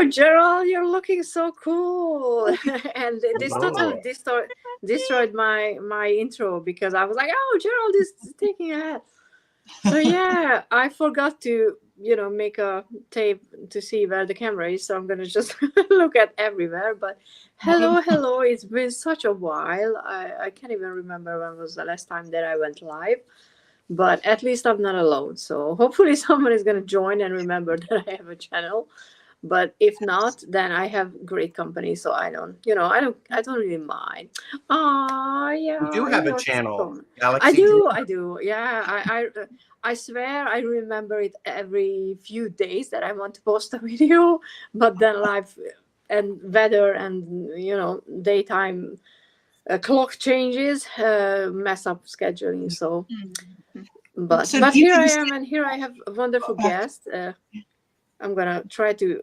"Oh, Gerald, you're looking so cool," and this totally destroyed my intro because I was like, "Oh, Gerald is taking a." So yeah, I forgot to make a tape to see where the camera is, so I'm gonna just look at everywhere. But hello, it's been such a while. I can't even remember when was the last time that I went live. But at least I'm not alone. So hopefully someone is gonna join and remember that I have a channel. But if not, then I have great company, so I don't really mind. Yeah, you do have a channel, Galaxy. I do. Yeah, I swear I remember it every few days that I want to post a video, but then life and weather and daytime clock changes mess up scheduling. So, but here I am, and here I have a wonderful guest. I'm gonna try to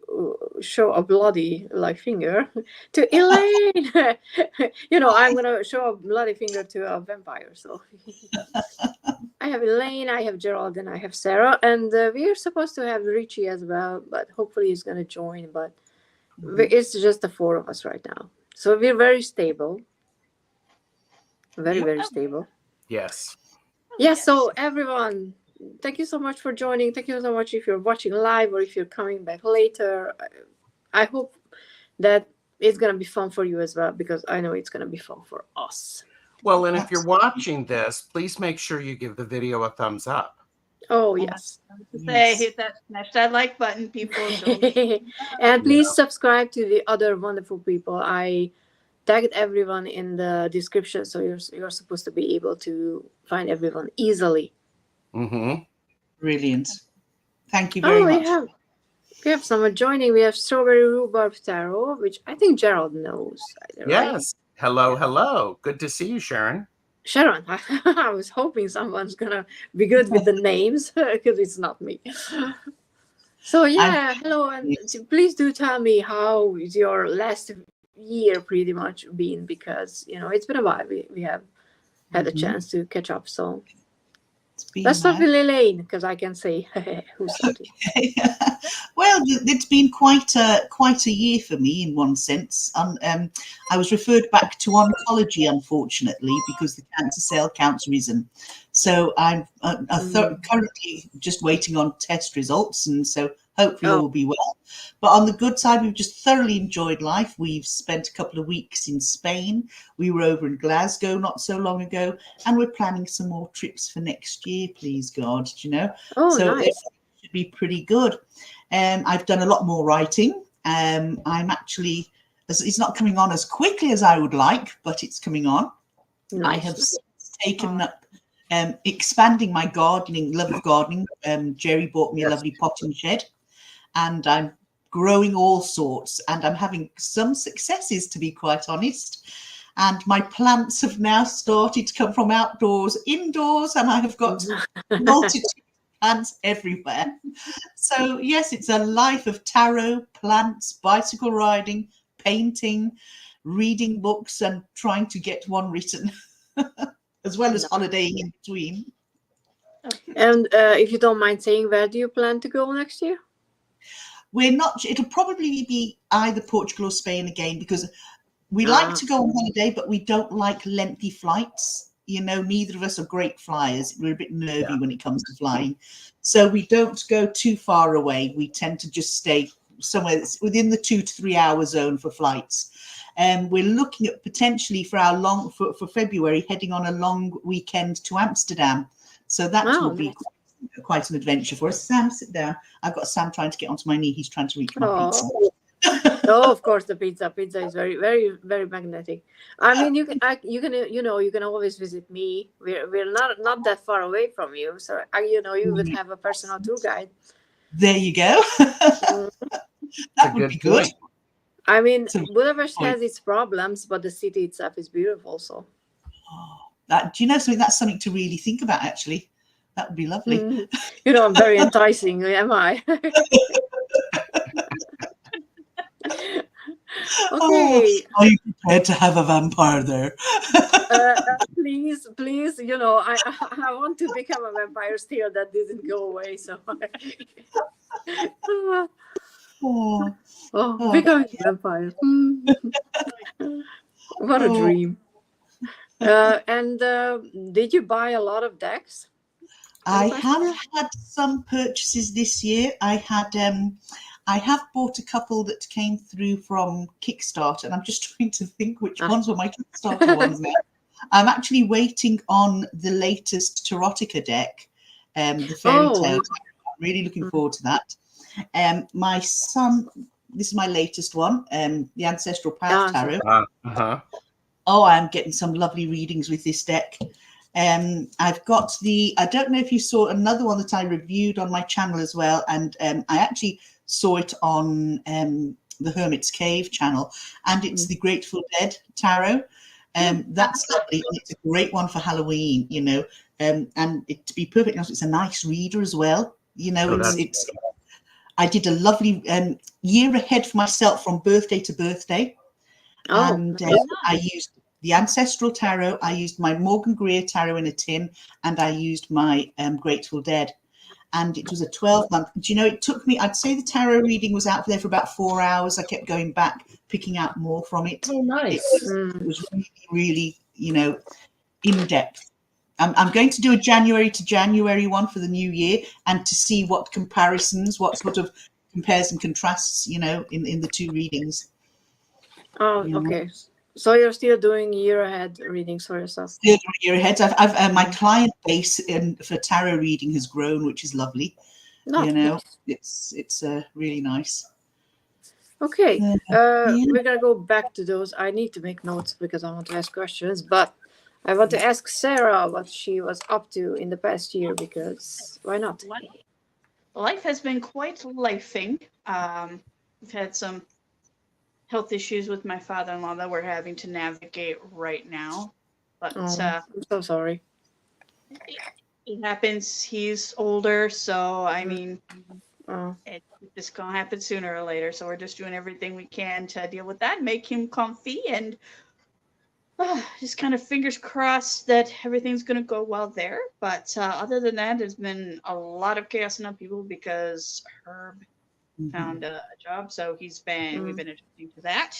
show a bloody finger to Elaine. I'm gonna show a bloody finger to a vampire. So I have Elaine, I have Gerald, and I have Sarah, and we are supposed to have Ritchie as well, but hopefully he's gonna join. But it's just the four of us right now, so we're very stable, very stable. Yes. Yes. So everyone, thank you so much for joining. Thank you so much if you're watching live or if you're coming back later. I hope that it's going to be fun for you as well, because I know it's going to be fun for us. Well, and if you're watching this, please make sure you give the video a thumbs up. Oh, yes. Hit that, smash that like button, people. And please subscribe to the other wonderful people. I tagged everyone in the description, so you're supposed to be able to find everyone easily. Brilliant. Thank you very much. We have someone joining. We have Strawberry Rhubarb Tarot, which I think Gerald knows. Yes. Right? Hello. Good to see you, Sharon. Sharon, I was hoping someone's going to be good with the names, because it's not me. So yeah, hello. And please do tell me how is your last year pretty much been, because it's been a while. We have had a chance to catch up. So let's start with Elaine, because I can say who's starting. Well, it's been quite a year for me in one sense. I was referred back to oncology, unfortunately, because the cancer cell count's risen. So I'm currently just waiting on test results, and so hopefully all will be well. But on the good side, we've just thoroughly enjoyed life. We've spent a couple of weeks in Spain. We were over in Glasgow not so long ago, and we're planning some more trips for next year, please God, so nice. It should be pretty good. I've done a lot more writing. I'm actually, it's not coming on as quickly as I would like, but it's coming on. Nice. I have taken up expanding my love of gardening. Jerry bought me a lovely potting shed, and I'm growing all sorts, and I'm having some successes, to be quite honest. And my plants have now started to come from outdoors indoors, and I have got multitude of plants everywhere. So yes, it's a life of tarot, plants, bicycle riding, painting, reading books, and trying to get one written, as well as holidaying in between. And if you don't mind saying, where do you plan to go next year? It'll probably be either Portugal or Spain again, because we like to go on holiday, but we don't like lengthy flights. Neither of us are great flyers. We're a bit nervy when it comes to flying. So we don't go too far away. We tend to just stay somewhere that's within the 2 to 3 hour zone for flights. And we're looking at potentially for February, heading on a long weekend to Amsterdam. So that will be quite an adventure for us. Sam, sit down. I've got Sam trying to get onto my knee. He's trying to reach my pizza. Oh, of course, the pizza is very, very, very magnetic. I mean, you can always visit me. We're not that far away from you, so you would have a personal tour guide. There you go. That would be good. I mean, Budapest has its problems, but the city itself is beautiful. So, do you know something? That's something to really think about, actually. That would be lovely. I'm very enticing, am I? Okay. Are you prepared to have a vampire there? Please, I want to become a vampire still. That didn't go away. So, Oh, Oh, becoming a vampire. What a Oh. dream. And did you buy a lot of decks? I Any have questions? had some purchases this year. I have bought a couple that came through from Kickstarter, and I'm just trying to think which ones were my Kickstarter ones now. I'm actually waiting on the latest Tarotica deck, the Fairy Tales. I'm really looking forward to that. My son, this is my latest one, the Ancestral Path Tarot. Oh, I'm getting some lovely readings with this deck. I've got I don't know if you saw another one that I reviewed on my channel as well, and I actually saw it on the Hermit's Cave channel, and it's the Grateful Dead Tarot. That's lovely. It's a great one for Halloween, you know, and to be perfectly honest, it's a nice reader as well. You know, I did a lovely year ahead for myself from birthday to birthday. And I used the Ancestral Tarot, I used my Morgan Greer Tarot in a tin, and I used my Grateful Dead. And it was a 12-month. Do you know, it took me, I'd say the tarot reading was out there for about 4 hours. I kept going back, picking out more from it. Oh, nice. It was really, really, you know, in-depth. I'm going to do a January to January one for the new year, and to see what comparisons, what sort of compares and contrasts, you know, in the two readings. Oh, okay. So you're still doing year ahead readings for yourself? Still doing year ahead. I've my client base for tarot reading has grown, which is lovely. You know, it's really nice. Okay, we're gonna go back to those. I need to make notes because I want to ask questions, but I want to ask Sarah what she was up to in the past year, because why not? Life has been quite lifing. We've had some health issues with my father-in-law that we're having to navigate right now. But I'm so sorry. It happens. He's older, so I mean, it's just gonna happen sooner or later. So we're just doing everything we can to deal with that, make him comfy, and just kind of fingers crossed that everything's gonna go well there. But other than that, there's been a lot of chaos and upheaval because Herb found a job, so we've been adjusting to that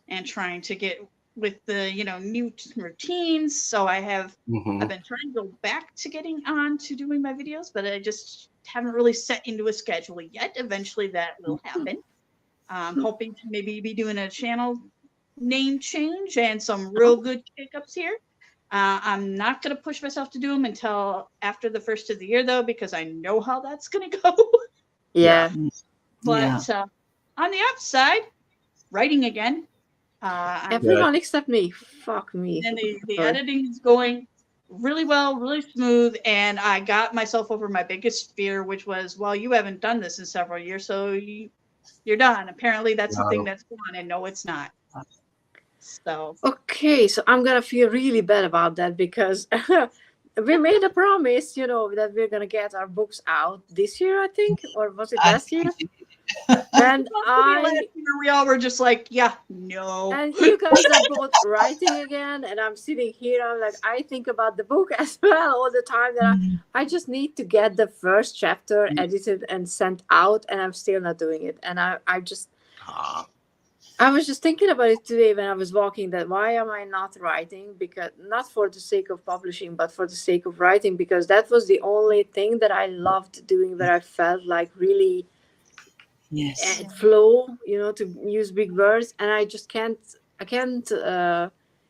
and trying to get with the new routines. So I've been trying to go back to getting on to doing my videos, but I just haven't really set into a schedule yet. Eventually that will happen. I'm hoping to maybe be doing a channel name change and some real good shakeups here. I'm not going to push myself to do them until after the first of the year, though, because I know how that's going to go. Yeah. But on the upside, writing again. Everyone except me. Fuck me. And the editing is going really well, really smooth, and I got myself over my biggest fear, which was, well, you haven't done this in several years, so you're done. Apparently that's the thing that's gone, and no, it's not. So okay, so I'm gonna feel really bad about that, because we made a promise, that we're gonna get our books out this year, I think, or was it last year? And we all were just like, yeah, no. And you guys are both writing again, and I'm sitting here. I'm like, I think about the book as well all the time. That I just need to get the first chapter edited and sent out, and I'm still not doing it. And I was just thinking about it today when I was walking. That why am I not writing? Because not for the sake of publishing, but for the sake of writing. Because that was the only thing that I loved doing, where I felt like really. And flow, to use big words, and I just can't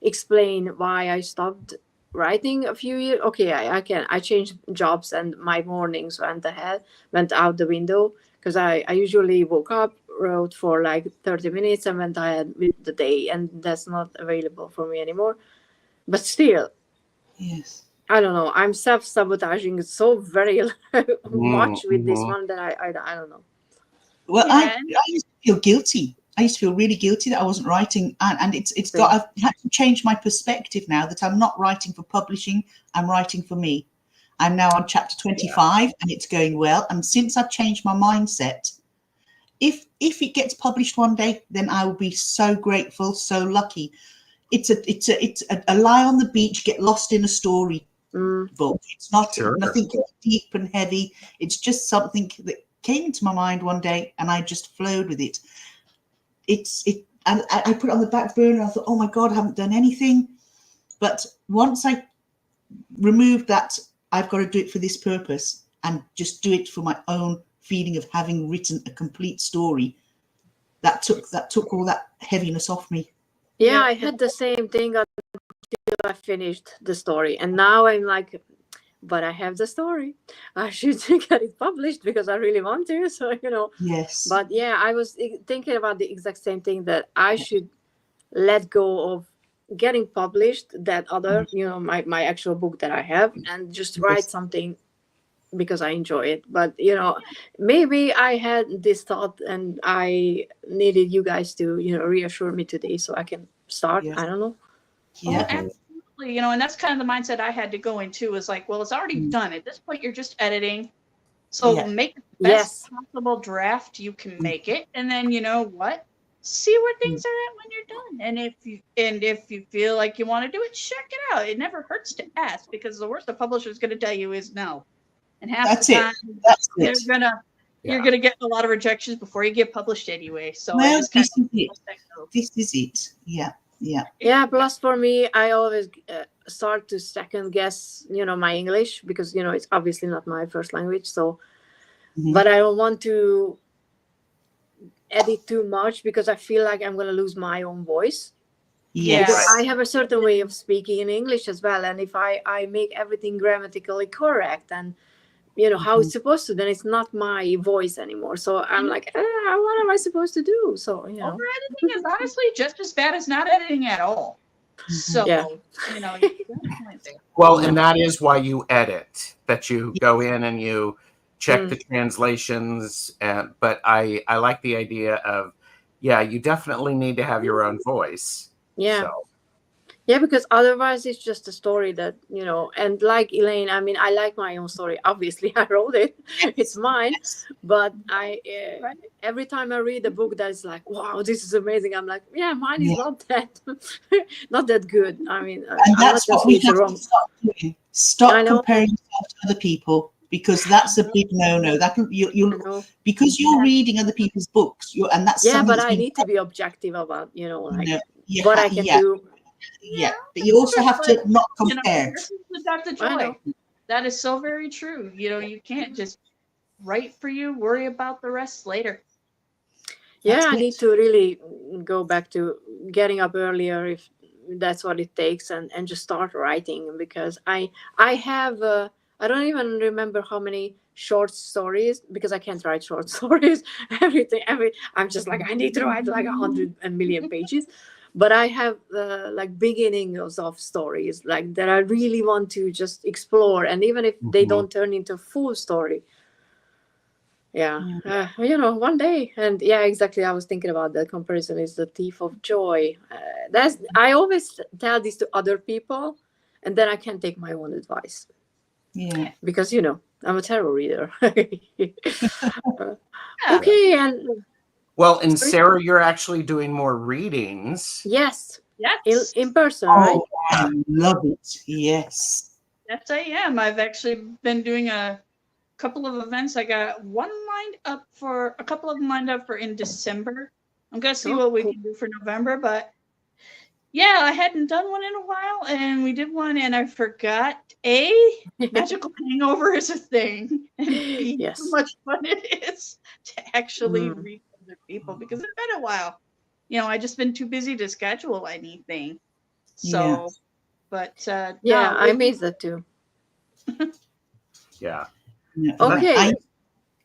explain why I stopped writing a few years. Okay, I can. I changed jobs, and my mornings went out the window, because I usually woke up, wrote for like 30 minutes, and went ahead with the day, and that's not available for me anymore. But still, I don't know. I'm self-sabotaging so very much with this one that I don't know. Well, I used to feel guilty. I used to feel really guilty that I wasn't writing, and I've had to change my perspective now that I'm not writing for publishing. I'm writing for me. I'm now on chapter 25, and it's going well. And since I've changed my mindset, if it gets published one day, then I will be so grateful, so lucky. It's a lie on the beach, get lost in a story book. It's not nothing deep and heavy. It's just something that came into my mind one day, and I just flowed with it. And I put it on the back burner. I thought, oh my God, I haven't done anything. But once I removed that, I've got to do it for this purpose, and just do it for my own feeling of having written a complete story, that took all that heaviness off me. Yeah, I had the same thing until I finished the story, and now I'm like, but I have the story. I should get it published because I really want to. So, you know. Yes. But yeah, I was thinking about the exact same thing, that I should let go of getting published that other, you know, my actual book that I have, and just write something because I enjoy it. But, you know, maybe I had this thought and I needed you guys to, you know, reassure me today so I can start. Yes. I don't know. Yeah. Oh, absolutely. You know, and that's kind of the mindset I had to go into, is like, well, it's already done. At this point, you're just editing. So make the best possible draft you can make it. And then, you know what? See where things are at when you're done. And if you feel like you want to do it, check it out. It never hurts to ask, because the worst the publisher is going to tell you is no. And half the time, you're gonna get a lot of rejections before you get published anyway. So well, this is it. Yeah. Plus for me, I always start to second guess, you know, my English, because, you know, it's obviously not my first language. So, but I don't want to edit too much because I feel like I'm gonna lose my own voice. Yes. Because I have a certain way of speaking in English as well, and if I make everything grammatically correct and, you know, how it's supposed to, then it's not my voice anymore. So I'm like, what am I supposed to do? So, you know, over editing is honestly just as bad as not editing at all. So, you know, well, and that is why you edit, that you go in and you check the translations. But I like the idea of, you definitely need to have your own voice. Yeah. So. Yeah, because otherwise it's just a story that, you know, and like Elaine, I mean, I like my own story. Obviously, I wrote it. It's mine. But every time I read a book that's like, wow, this is amazing, I'm like, mine is not that good. I mean, and that's what we have to stop doing. Stop comparing yourself to other people, because that's a big no-no. That you'll because you're reading other people's books. And that's but I need to be objective about, you know, like what I can do. Yeah, but you also have to not compare. Dr. Joy, that is so very true. You know, you can't just write for you, worry about the rest later. Yeah, I need to really go back to getting up earlier if that's what it takes, and just start writing, because I have I don't even remember how many short stories, because I can't write short stories. I'm just like, I need to write like 100 million pages. But I have like beginnings of stories like that I really want to just explore, and even if they don't turn into a full story, you know, one day. And exactly, I was thinking about that comparison is the thief of joy. I always tell this to other people, and then I can't take my own advice. Because, you know, I'm a tarot reader. Okay, and well, and Sarah, you're actually doing more readings. Yes. In person, right? I love it. Yes, I am. I've actually been doing a couple of events. I got a couple of them lined up for in December. I'm gonna see what we can do for November, but I hadn't done one in a while, and we did one, and I forgot magical hangover is a thing, and how much fun it is to actually read other people, because it's been a while. You know, I just been too busy to schedule anything. So, but I made that too. Okay.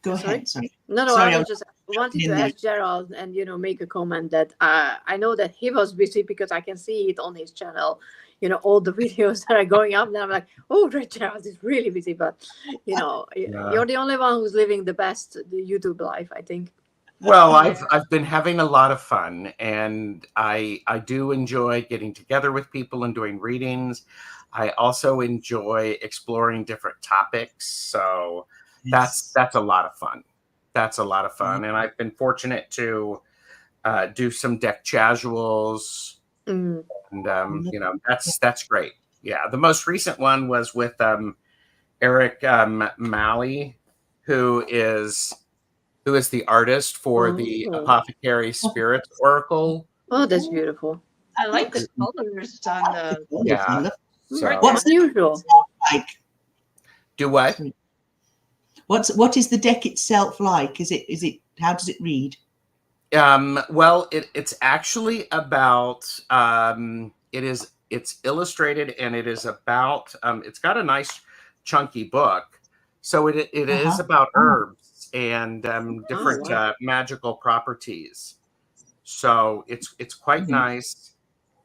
Go ahead. Sorry. No, sorry, I was just wanted to ask Gerald and, you know, make a comment that I know that he was busy, because I can see it on his channel, you know, all the videos that are going up, and I'm like, oh, Gerald is really busy. But, you know, you're the only one who's living the YouTube life, I think. Well, I've been having a lot of fun, and I do enjoy getting together with people and doing readings. I also enjoy exploring different topics, so that's a lot of fun. That's a lot of fun, and I've been fortunate to do some deck casuals, and you know, that's great. Yeah, the most recent one was with Eric Malley, who is who is the artist for the Oh. Apothecary Spirit Oracle. Oh, that's beautiful. I like the colors on the. Yeah. So What's the Unusual. like? do what? What is the deck itself like? Is it how does it read? Well, it's actually about it's illustrated, and it is about it's got a nice chunky book. So it is about herbs and different wow. magical properties. So it's quite nice,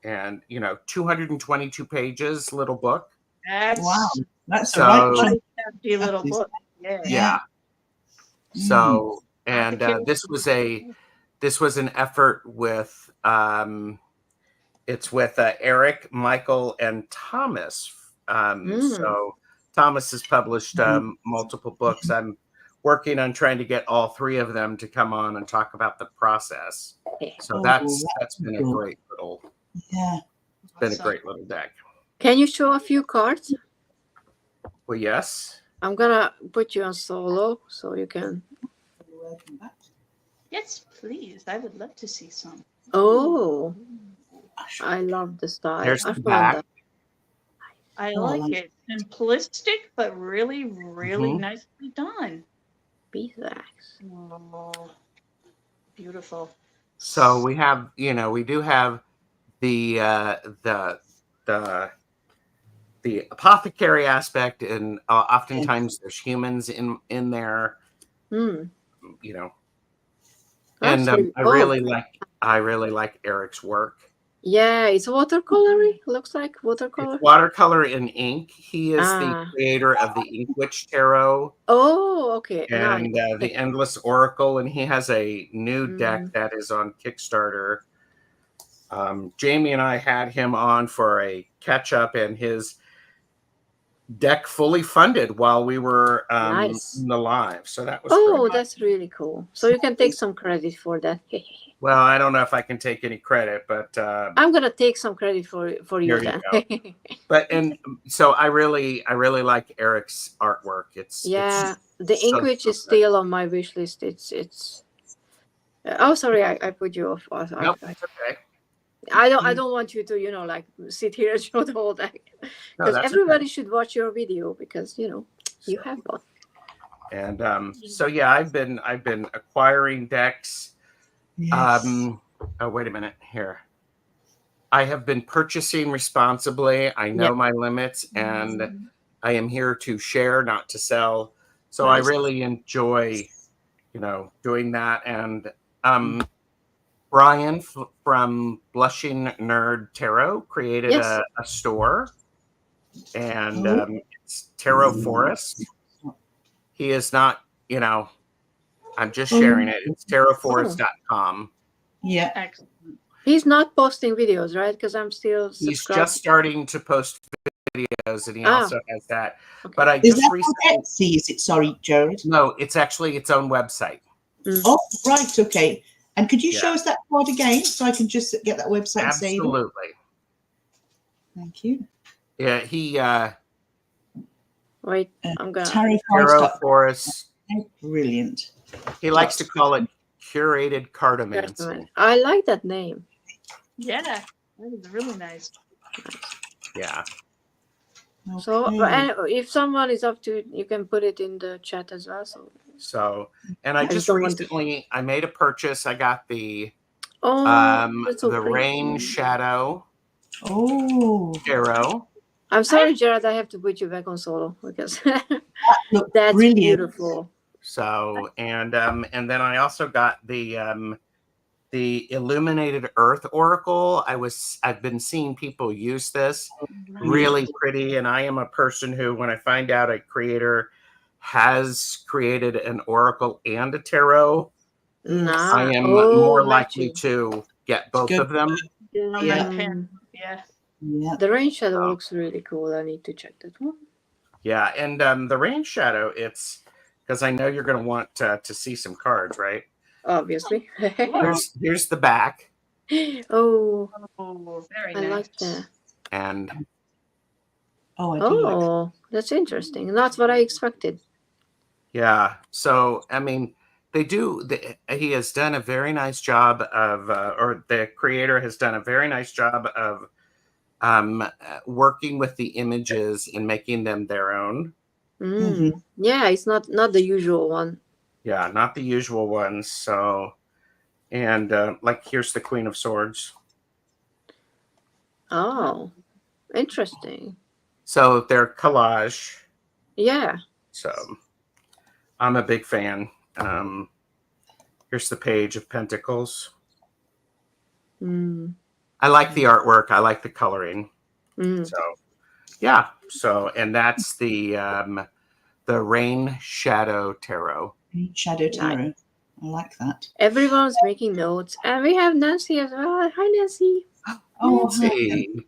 and 222 pages, little book. That's Wow, that's So- a right quite chunk. a hefty little book. Yeah. Yeah. So and Apothecary. this was an effort with it's with Eric, Michael, and Thomas. So Thomas has published multiple books. I'm working on trying to get all three of them to come on and talk about the process. So that's been a great little great little deck. Can you show a few cards? Well, yes. I'm gonna put you on solo so you can. Yes, please. I would love to see some. Oh, I love the style. There's I the found back. that. I Oh, I like like it. Simplistic, but really, really nicely done. Beeswax. Oh, beautiful. So we have, we do have the apothecary aspect, and oftentimes there's humans in there, Hmm. And Actually, I really like Eric's work. Yeah, it's watercolory. Looks like watercolor. It's watercolor and ink. He is the Ah. creator of the Ink Witch Tarot Oh, okay. and Nice. the Endless Oracle, and he has a new deck that is on Kickstarter. Jamie and I had him on for a catch up, and his deck fully funded while we were Nice. in the live. So that was Oh, great. that's really cool. So you can take some credit for that. Well, I don't know if I can take any credit, but I'm gonna take some credit for you Here you then. but and so I really like Eric's artwork. Yeah, it's the Ink so, Witch so is good. still on my wish list. It's. Oh, sorry, I put you off. Nope, it's okay. I don't want you to like sit here and show the whole deck, No, because that's everybody okay. should watch your video because you have one. And so yeah, I've been acquiring decks. Yes. Oh, wait a minute here. I have been purchasing responsibly. I know my limits, and I am here to share, not to sell. So Nice. I really enjoy, doing that. And Brian from Blushing Nerd Tarot created a store, and it's Tarot Forest. He is not, I'm just sharing it. It's tarotforest.com. Yeah. Excellent. He's not posting videos, right? Because I'm still He's subscribed. just starting to post videos, and he also has that. Okay. But I Is just that recently. on Etsy? Is it? Sorry, Gerald. No, it's actually its own website. Oh, right. Okay. And could you show Yeah. us that card again so I can just get that website saved? Absolutely. Thank you. Yeah, he Wait, I'm gonna. Tarot Tarot Forest. Forest. Brilliant. He likes to call it curated cartomancy. I like that name. Yeah, that is really nice. Yeah. So, Okay. and if someone is up to it, you can put it in the chat as well. So, and I I just don't want to- recently I made a purchase. I got the that's so the pretty. Rain Shadow Oh, Tarot. I'm sorry, Gerald. I have to put you back on solo because look, that's brilliant. beautiful. So and then I also got the Illuminated Earth Oracle. I've been seeing people use this. Really pretty, and I am a person who, when I find out a creator has created an oracle and a tarot, Nah. I am more likely Ritchie. to get both Good. of them. Yeah. Yeah. The rain shadow looks really cool. I need to check that one. Yeah, and the Rain Shadow, it's because I know you're going to want to see some cards, right? Obviously. Here's the back, Oh, Oh, very I nice. like that. and Oh, I do like that. Oh, that's interesting. Not what I expected. yeah. So I mean, They do. He has done a very nice job of, or the creator has done a very nice job of working with the images and making them their own. Yeah, it's not the usual one. Yeah, not the usual ones. So, and like here's the Queen of Swords. Oh, interesting. So they're collage. Yeah. So I'm a big fan. Here's the Page of Pentacles. I like the artwork. I like the coloring. So, yeah. So, and that's the Rain Shadow Tarot. Shadow Tarot. I like that. Everyone's making notes, and we have Nancy as well. Hi, Nancy. Oh, Nancy.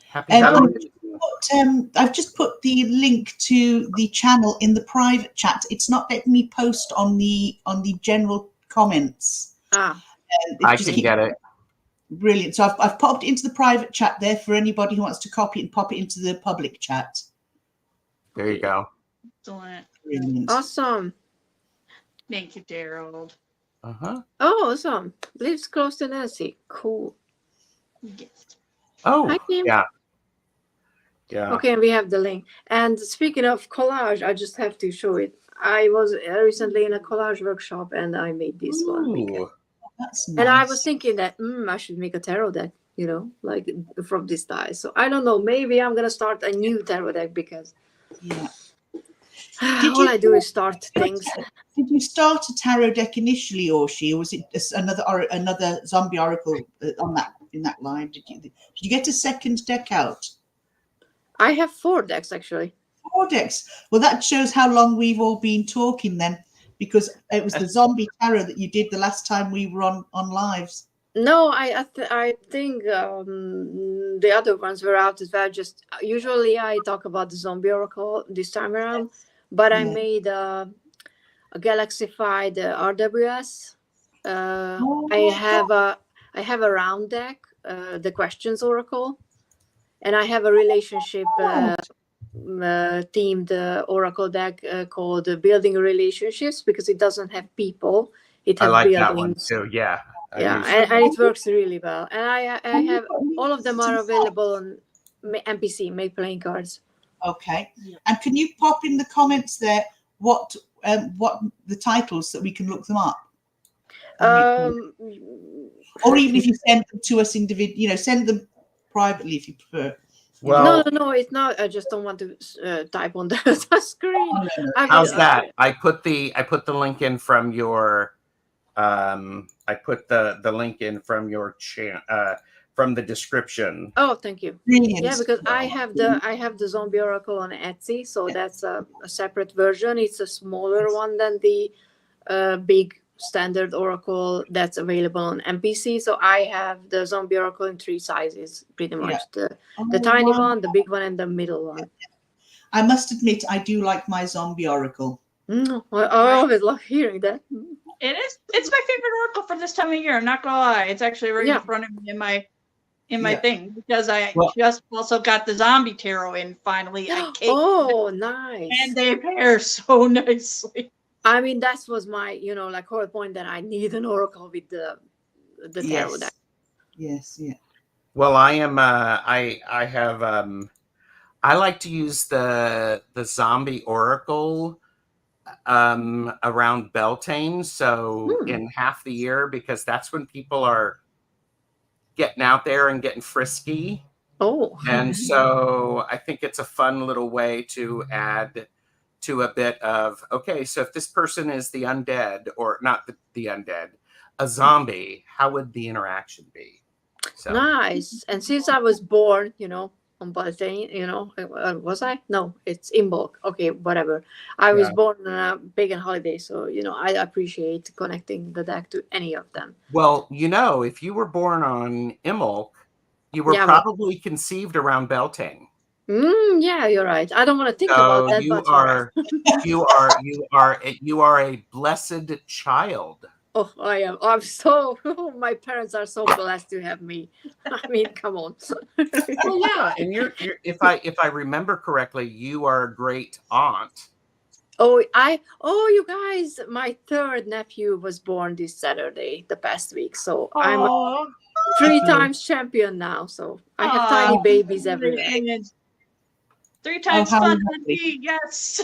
Happy Halloween. I've just put the link to the channel in the private chat. It's not letting me post on the general comments. I can get it. Brilliant. So I've popped it into the private chat there for anybody who wants to copy it and pop it into the public chat. There you go. Excellent. Brilliant. Awesome. Thank you, Gerald. Uh-huh. Oh, awesome. Lives close to Nancy. Cool. Yes. Oh, Hi, Kim. yeah. Yeah. Okay, and we have the link. And speaking of collage, I just have to show it. I was recently in a collage workshop, and I made this one. Ooh. That's nice. And I was thinking that I should make a tarot deck, like from this die. So I don't know. Maybe I'm gonna start a new tarot deck because all I do is start things. Did you start a tarot deck initially, Orsi, or was it another zombie oracle in that line? Did you get a second deck out? I have 4 decks actually. 4 decks. Well, that shows how long we've all been talking then, because it was the zombie tarot that you did the last time we were on lives. No, I think the other ones were out as well. Just usually I talk about the zombie oracle this time around, but I made a galaxified RWS. I have a round deck, the questions oracle, and I have a relationship themed oracle deck called Building Relationships, because it doesn't have people, it has like buildings. that one too. Yeah. And it works really well. And I have all of them are available on MPC, Make Playing Cards. Okay. And can you pop in the comments there what the titles so we can look them up? Or even if you send them to us individually, send them privately if you prefer. Well, no, it's not. I just don't want to type on the screen. Oh, no. How's that? I put the link in from your I put the link in from your from the description. Oh, thank you. Brilliant. Yeah, because I have the zombie oracle on Etsy, so that's a separate version. It's a smaller one than the big standard oracle that's available on MPC. So I have the zombie oracle in 3 sizes, pretty much. The tiny one, the big one, and the middle one. I must admit, I do like my zombie oracle. I always love hearing that. It is. It's my favorite oracle for this time of year. I'm not gonna lie. It's actually right in front of me in my thing, because I just also got the zombie tarot in finally. Oh, nice! And they pair so nicely. I mean, that was my whole point, that I need an oracle with the tarot deck. Yes. Yeah. Well, I am. I have. I like to use the zombie oracle around Beltane, so in half the year, because that's when people are getting out there and getting frisky. And so I think it's a fun little way to add to a bit of, okay, so if this person is the undead, or not the undead, a zombie, how would the interaction be? So nice. And since I was born on Beltane, was I? No, it's Imbolc. Okay, whatever. I was born on a pagan holiday, so I appreciate connecting the deck to any of them. Well, if you were born on Imbolc, you were probably conceived around Beltane. Yeah, you're right. I don't want to think about that. You are a blessed child. Oh, I am. I'm so. My parents are so blessed to have me. I mean, come on. Well, yeah, and you're if I remember correctly, you are a great aunt You guys, my third nephew was born this Saturday, the past week. So I'm a Oh, 3 times champion now. So I have tiny babies everywhere. 3 times how fun, lovely. Auntie, yes.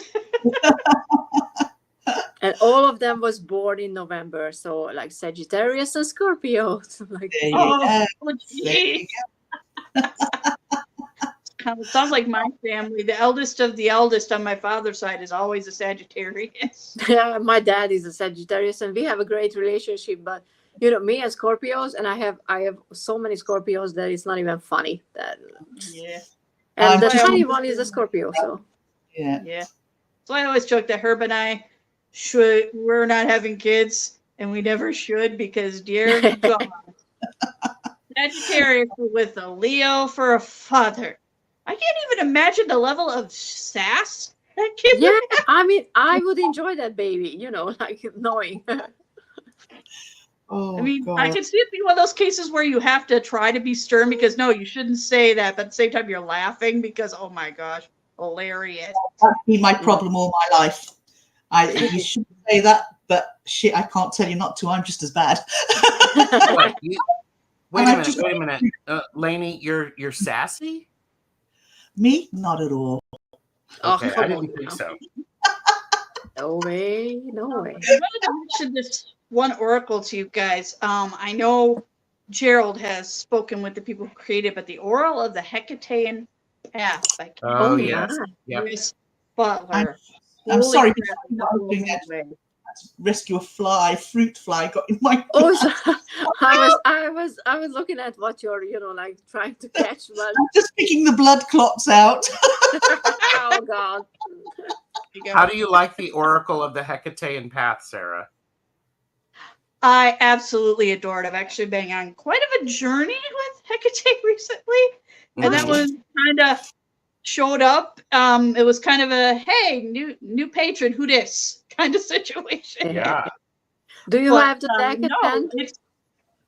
And all of them was born in November. So like Sagittarius and Scorpio. So like, There you Oh, go. geez. Kind of sounds like my family. The eldest of the eldest on my father's side is always a Sagittarius. yeah, my dad is a Sagittarius and we have a great relationship. But you know, me and Scorpios, and I have so many Scorpios that it's not even funny. That Yeah. and the That's why I tiny always- one is a Scorpio. So Yeah. Yeah. So I always joke that Herb and I we're not having kids, and we never should, because dear God, Sagittarius with a Leo for a father. I can't even imagine the level of sass that kid yeah, would have. I mean, I would enjoy that baby. You know, like knowing. Oh, I mean, God. I can see it being one of those cases where you have to try to be stern because no, you shouldn't say that, but at the same time you're laughing because oh my gosh, hilarious. That's been my problem all my life. You shouldn't say that, but shit, I can't tell you not to. I'm just as bad. What, wait And a I minute. just- Wait a minute. Lainey, you're sassy? Me? Not at all. Okay, I come didn't on think now. so. No way, no way. I wanted to mention this one oracle to you guys. I know Gerald has spoken with the people who created, but the Oracle of the Hecatean Path by Oh, my. yes. Yep. Chris Butler. I'm Holy sorry, crap, but I was doing that. way. Rescue a fly, fruit fly got in my Oh, so I was looking at what you're, like trying to catch, but I'm just picking the blood clots out. oh God. You go. How do you like the Oracle of the Hecatean Path, Sarah? I absolutely adore it. I've actually been on quite of a journey with Hecate recently, and that Mhm. one kind of showed up. It was kind of a hey, new patron, who dis kind of situation. Yeah. Do you But, have the deck at no, hand? it's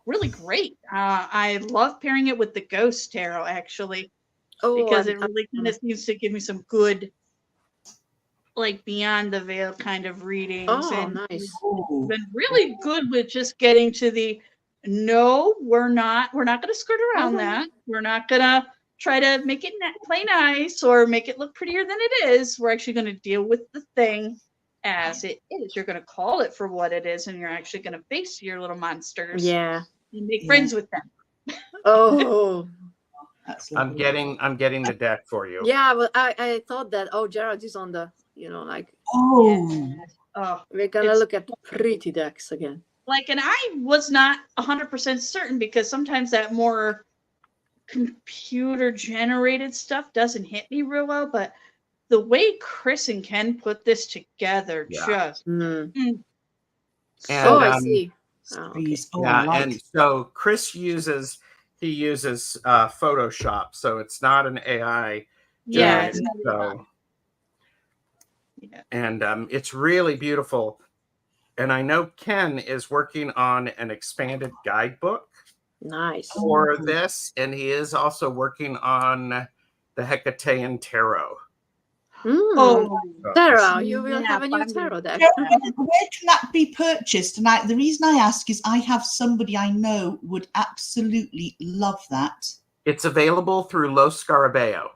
really great. I love pairing it with the Ghost Tarot actually, Oh, because it really kind of seems to give me some good, like beyond the veil kind of readings. oh, And nice. Ooh. been really good with just getting to the no, we're not going to skirt around that. We're not going to try to make it play nice or make it look prettier than it is. We're actually going to deal with the thing as it is. You're going to call it for what it is, and you're actually going to face your little monsters Yeah. and make Yeah. friends with them. Oh, That's I'm lovely. getting the deck for you. yeah. Well, I thought that. Oh, Gerald is on the. Like Oh, Oh, we're gonna It's- look at pretty decks again. like, and I was not 100% certain because sometimes that more computer generated stuff doesn't hit me real well, but the way Chris and Ken put this together Yeah. just Mm. And, Oh, I um, see. Oh, okay. trees. Oh, Yeah, I like and so Chris uses Photoshop, so it's not an AI. yeah, generated, it's not so yeah. and it's really beautiful. And I know Ken is working on an expanded guidebook Nice. for this, and he is also working on the Hecatean Tarot. Mm. Oh, Sarah, you will yeah, have a new finally. tarot deck. Where can that be purchased? And the reason I ask is I have somebody I know would absolutely love that. It's available through Los Scarabeo.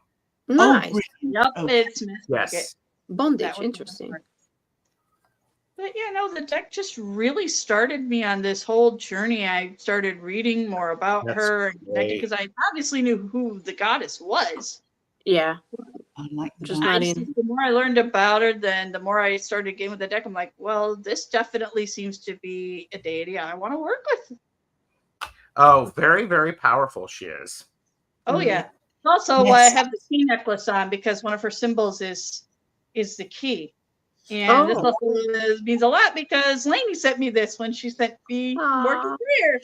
Nice. brilliant. Yep, Okay. it's Miss Yes. Market. Bondage. That was Interesting. the But yeah, no, the deck just really started me on this whole journey. I started reading more about That's her great. because I obviously knew who the goddess was. Yeah. I like Just that. not in. The more I learned about her, then the more I started getting with the deck. I'm like, well, this definitely seems to be a deity I want to work with. Oh, very, very powerful she is. Oh Mhm. yeah. Also, why I Yes. have the key necklace on because one of her symbols is the key. And this Oh. also means a lot because Lainey sent me this when she sent me more Aw. career.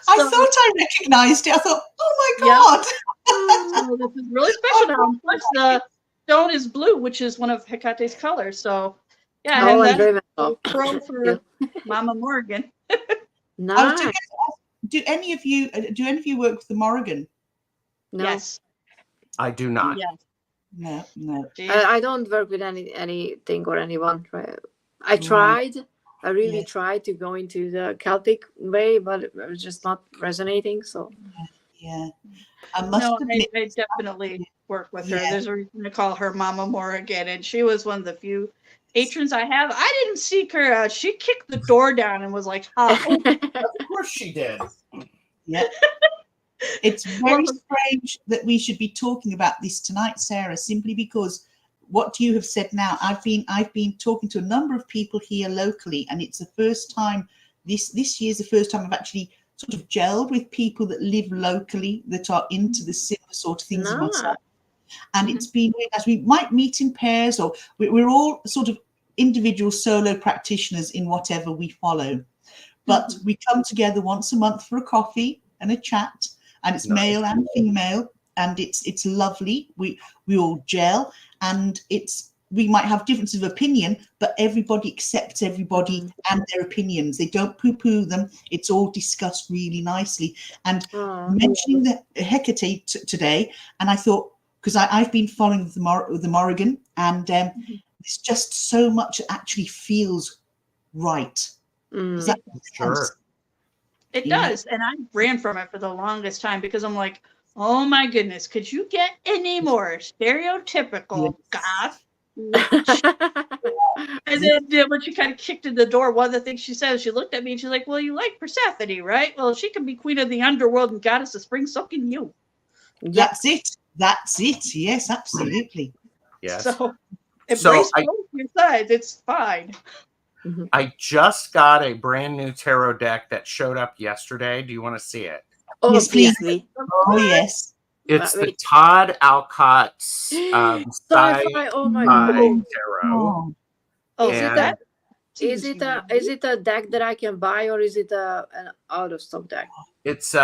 I So- thought I recognized it. I thought, oh my Yep. God. So this is really special now. Plus the stone is blue, which is one of Hecate's colors. So yeah, I Oh, have and that very much. pro for Mama Morgan. I was Nice. going to ask, do any of you work with the Morrigan? No. Yes. I do not. Yes. No, no. I don't work with anything or anyone. Right? I Right. tried. I really Yes. tried to go into the Celtic way, but it was just not resonating. So Yeah. I must No, admit. I definitely work with her. Yeah. There's a reason to call her Mama Morrigan, and she was one of the few patrons I have. I didn't seek her out. She kicked the door down and was like, "Hi." Of course she did. Yeah. It's very strange that we should be talking about this tonight, Sarah, simply because what you have said now, I've been talking to a number of people here locally, and it's the first time this year's the first time I've actually sort of gelled with people that live locally that are into the similar sort of things as myself. And it's been, as we might meet in pairs, or we're all sort of individual solo practitioners in whatever we follow. But we come together once a month for a coffee and a chat, and it's male and female, and it's lovely. We all gel, and we might have differences of opinion, but everybody accepts everybody and their opinions. They don't poo-poo them. It's all discussed really nicely. And mentioning the Hecate today, and I thought, because I've been following the Morrigan, and it's just so much that actually feels right. Does that make sense? It does. And I ran from it for the longest time because I'm like, oh my goodness, could you get any more stereotypical goth? And then when she kind of kicked in the door, one of the things she said, she looked at me and she's like, well, you like Persephone, right? Well, she can be queen of the underworld and goddess of spring, so can you. That's it. That's it. Yes, absolutely. Yes. So embrace both your sides. It's fine. I just got a brand new tarot deck that showed up yesterday. Do you want to see it? Oh, yes, please. Oh, yes. It's the Todd Alcott's sci-fi. Oh my God. God. Tarot. Is it a deck that I can buy, or is it an out of stock deck? It's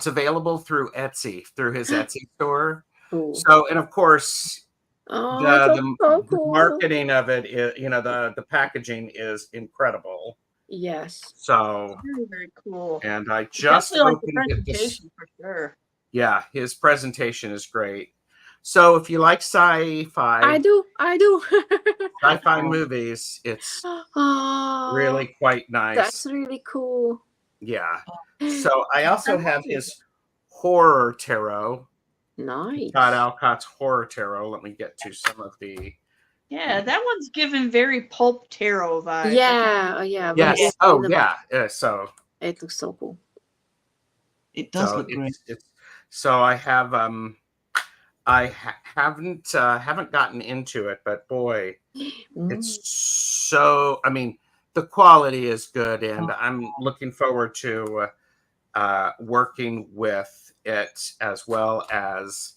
available through Etsy, through his Etsy store. Cool. So, and of course, so the cool. marketing of it is, the packaging is incredible. Yes. So very, very cool. And I just opened the presentation for sure. Yeah, his presentation is great. So if you like sci-fi, I do. sci-fi movies, it's really quite nice. That's really cool. Yeah. So I also have his horror tarot. Nice. Todd Alcott's horror tarot. Let me get to some of the. Yeah, that one's given very pulp tarot vibes. Yeah. Yes. So it looks so cool. It does look great. So I have haven't gotten into it, but boy, it's so. I mean, the quality is good, and I'm looking forward to working with it, as well as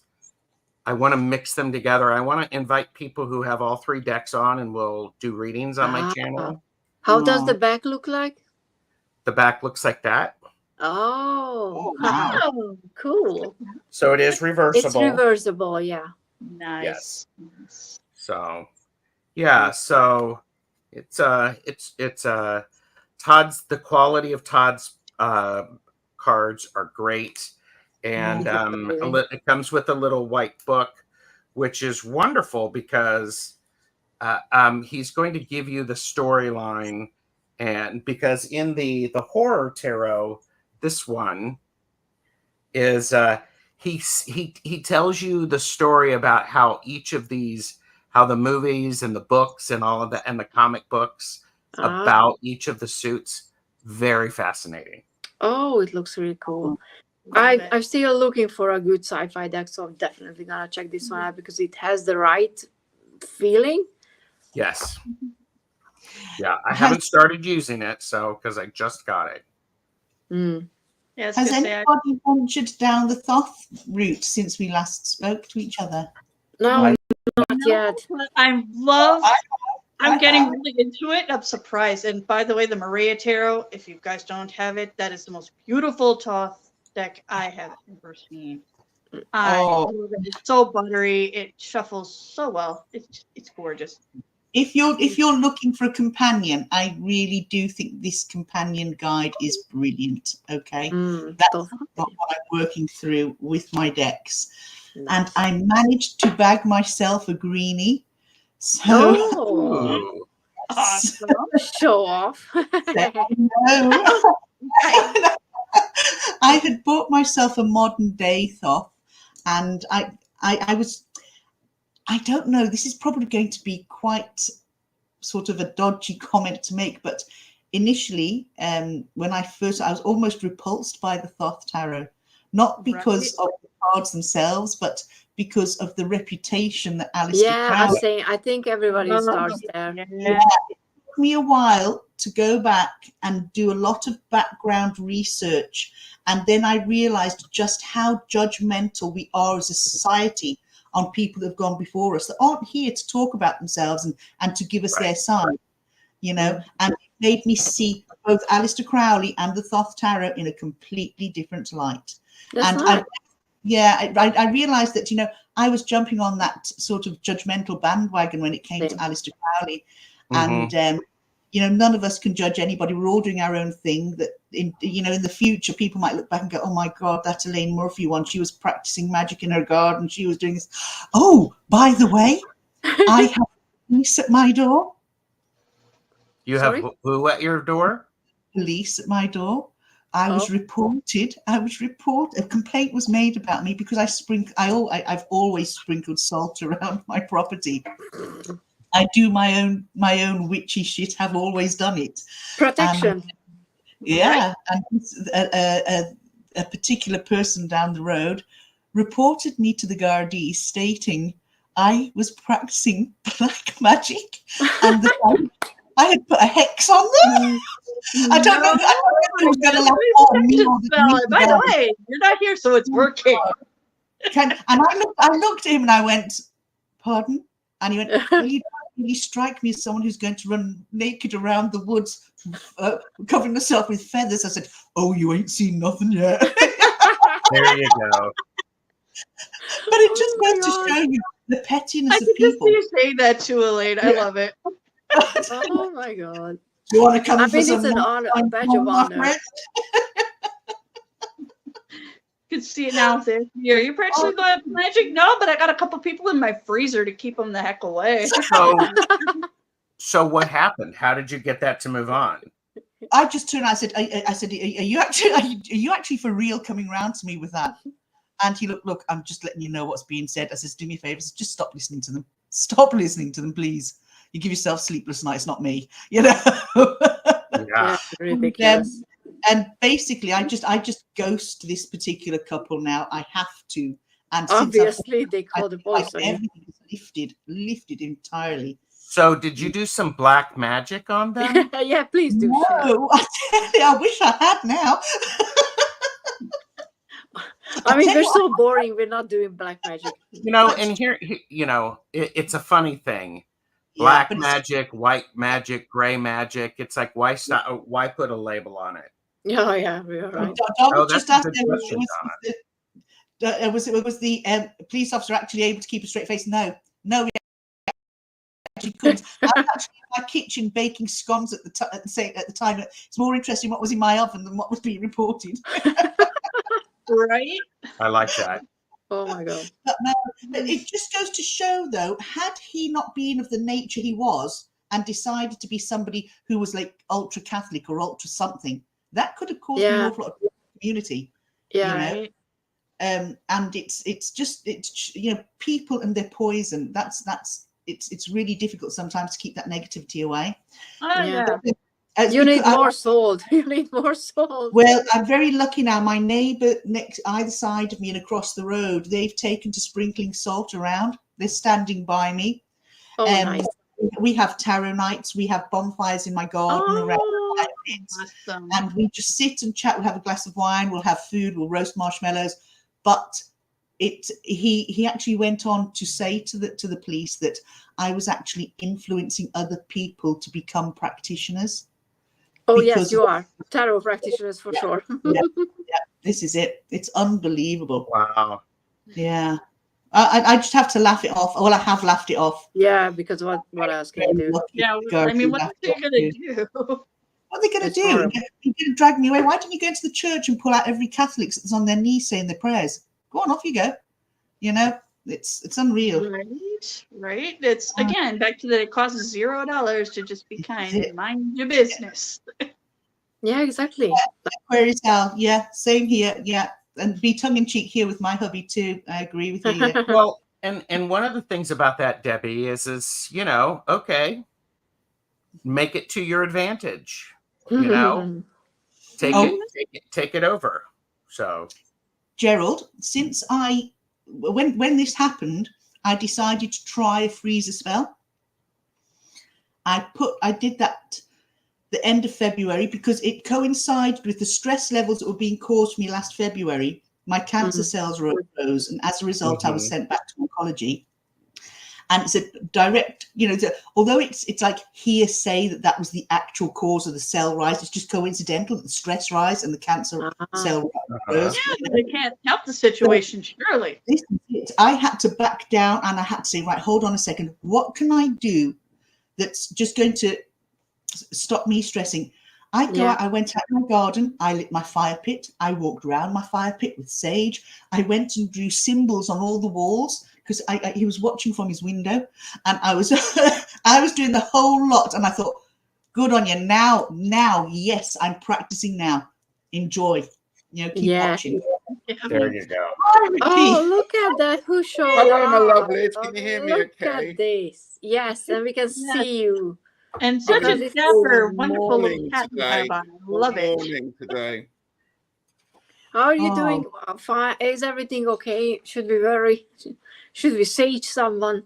I want to mix them together. I want to invite people who have all three decks on, and we'll do readings on my channel. How does the back look like? The back looks like that. Oh, wow. Cool. So it is reversible. It's reversible, yeah. Nice. Yes. So, yeah. So it's Todd's. The quality of Todd's cards are great, and it comes with a little white book, which is wonderful because he's going to give you the storyline, and because in the horror tarot, this one is he tells you the story about how each of these, how the movies and the books and all of that, and the comic books about each of the suits. Very fascinating. Oh, it looks really cool. I'm still looking for a good sci-fi deck, so I'm definitely gonna check this one out because it has the right feeling. Yes. Yeah, I haven't started using it, so because I just got it. Yes, has anybody ventured down the Thoth route since we last spoke to each other? No, not yet. I'm getting really into it. I'm surprised. And by the way, the Maria Tarot, if you guys don't have it, that is the most beautiful Thoth deck I have ever seen. It's so buttery. It shuffles so well. It's gorgeous. If you're looking for a companion, I really do think this companion guide is brilliant. Okay, that's what I'm working through with my decks. and I managed to bag myself a greenie. So Oh, Ooh. Awesome. show off. no. I had bought myself a modern day thoth, and I was, I don't know, this is probably going to be quite sort of a dodgy comment to make, but initially, when I was almost repulsed by the Thoth Tarot, not because of the cards themselves, but because of the reputation that Aleister Yeah, Crowley. I think everybody starts there. Yeah. It took me a while to go back and do a lot of background research, and then I realized just how judgmental we are as a society on people that have gone before us that aren't here to talk about themselves and to give us their side, you know. And it made me see both Aleister Crowley and the Thoth Tarot in a completely different light. That's And nice. I realized that, you know, I was jumping on that sort of judgmental bandwagon when it came to Aleister Crowley. And you know, none of us can judge anybody. We're all doing our own thing. That in the future, people might look back and go, "Oh my God, that Elaine Murphy one. She was practicing magic in her garden. She was doing this." Oh, by the way, I have police at my door. You have who at your door? Police at my door. I was reported. A complaint was made about me because I've always sprinkled salt around my property. I do my own witchy shit. Have always done it. Protection. Yeah, and a particular person down the road reported me to the Gardaí, stating I was practicing black magic, and I had put a hex on them. I don't know. I don't know if it was going to laugh on me or the By the way, you're not here, so it's working. And I looked at him and I went, "Pardon?" And he went, "Well, you don't really strike me as someone who's going to run naked around the woods, covering herself with feathers." I said, "Oh, you ain't seen nothing yet." There you go. But it just goes to show you the pettiness of people. I can just see you saying that to Elaine. I love it. Oh my God. You want to come for It's some an honor, a badge of honor. You can see it now. There, you're practicing black magic. No, but I got a couple people in my freezer to keep them the heck away. So what happened? How did you get that to move on? I just turned. I said, "Are you actually for real coming round to me with that?" And he look. I'm just letting you know what's being said. I says, "Do me a favor. Just stop listening to them. Stop listening to them, please. You give yourself sleepless nights, not me. You know." Yeah. Ridiculous. And basically, I just ghost this particular couple now. I have to. And obviously, they call the police on you. Everything is lifted entirely. So, did you do some black magic on them? Yeah, please do. No, I tell you, I wish I had now. I mean, we're so boring. We're not doing black magic. You know, and here, you know, it's a funny thing. Black magic, white magic, gray magic. It's like, why put a label on it? Oh, yeah, we are right. Just asked them, was the police officer actually able to keep a straight face? No, we actually couldn't. I was actually in my kitchen baking scones at the time. It's more interesting what was in my oven than what was being reported. Right? I like that. Oh my God. But it just goes to show, though, had he not been of the nature he was and decided to be somebody who was like ultra Catholic or ultra something, that could have caused an awful lot of community. Yeah. You know? And it's just you know, people and their poison. It's really difficult sometimes to keep that negativity away. Oh, yeah. You need more salt. You need more salt. Well, I'm very lucky now. My neighbour either side of me and across the road, they've taken to sprinkling salt around. They're standing by me. Oh, nice. We have tarot nights. We have bonfires in my garden around the fire pits. Awesome. And we just sit and chat. We'll have a glass of wine. We'll have food. We'll roast marshmallows. But he actually went on to say to the police that I was actually influencing other people to become practitioners. Oh, yes, you are. Tarot practitioners for sure. Yeah, this is it. It's unbelievable. Wow. Yeah. I just have to laugh it off. Well, I have laughed it off. Yeah, because what else can you do? Yeah, I mean, what are they going to do? What are they going to do? You're going to drag me away. Why don't you go into the church and pull out every Catholic that's on their knees saying their prayers? Go on, off you go. You know, it's unreal. Right. It's again back to that. It costs $0 to just be kind and mind your business. Yeah, exactly. Aquarius Al, yeah, same here, yeah, and be tongue in cheek here with my hubby too. I agree with you. Yeah. Well, and one of the things about that, Debbie, is you know, okay, make it to your advantage. You know, take it over. So, Gerald, since when this happened, I decided to try a freezer spell. I did that the end of February because it coincided with the stress levels that were being caused me last February. My cancer cells rose, and as a result, I was sent back to oncology. And it's a direct, you know, although it's like hearsay that was the actual cause of the cell rise, it's just coincidental that the stress rise and the cancer cell rose. Yeah, but they can't help the situation, surely. I had to back down and I had to say, right, hold on a second. What can I do that's just going to stop me stressing? I went out in my garden, I lit my fire pit, I walked around my fire pit with sage, I went and drew symbols on all the walls because he was watching from his window, and I was I was doing the whole lot, and I thought, good on you. Now, yes, I'm practicing now. Enjoy. You know, keep watching. there you go. Oh, look at that. Who showed Hello, my up? lovelies. Can you hear me Look okay? at this. Yes, and we can see you. And such a Because dapper, wonderful little Morning cat you today. have on. I love it. Morning today. How are you doing? Fine. Is everything okay? Should we sage someone?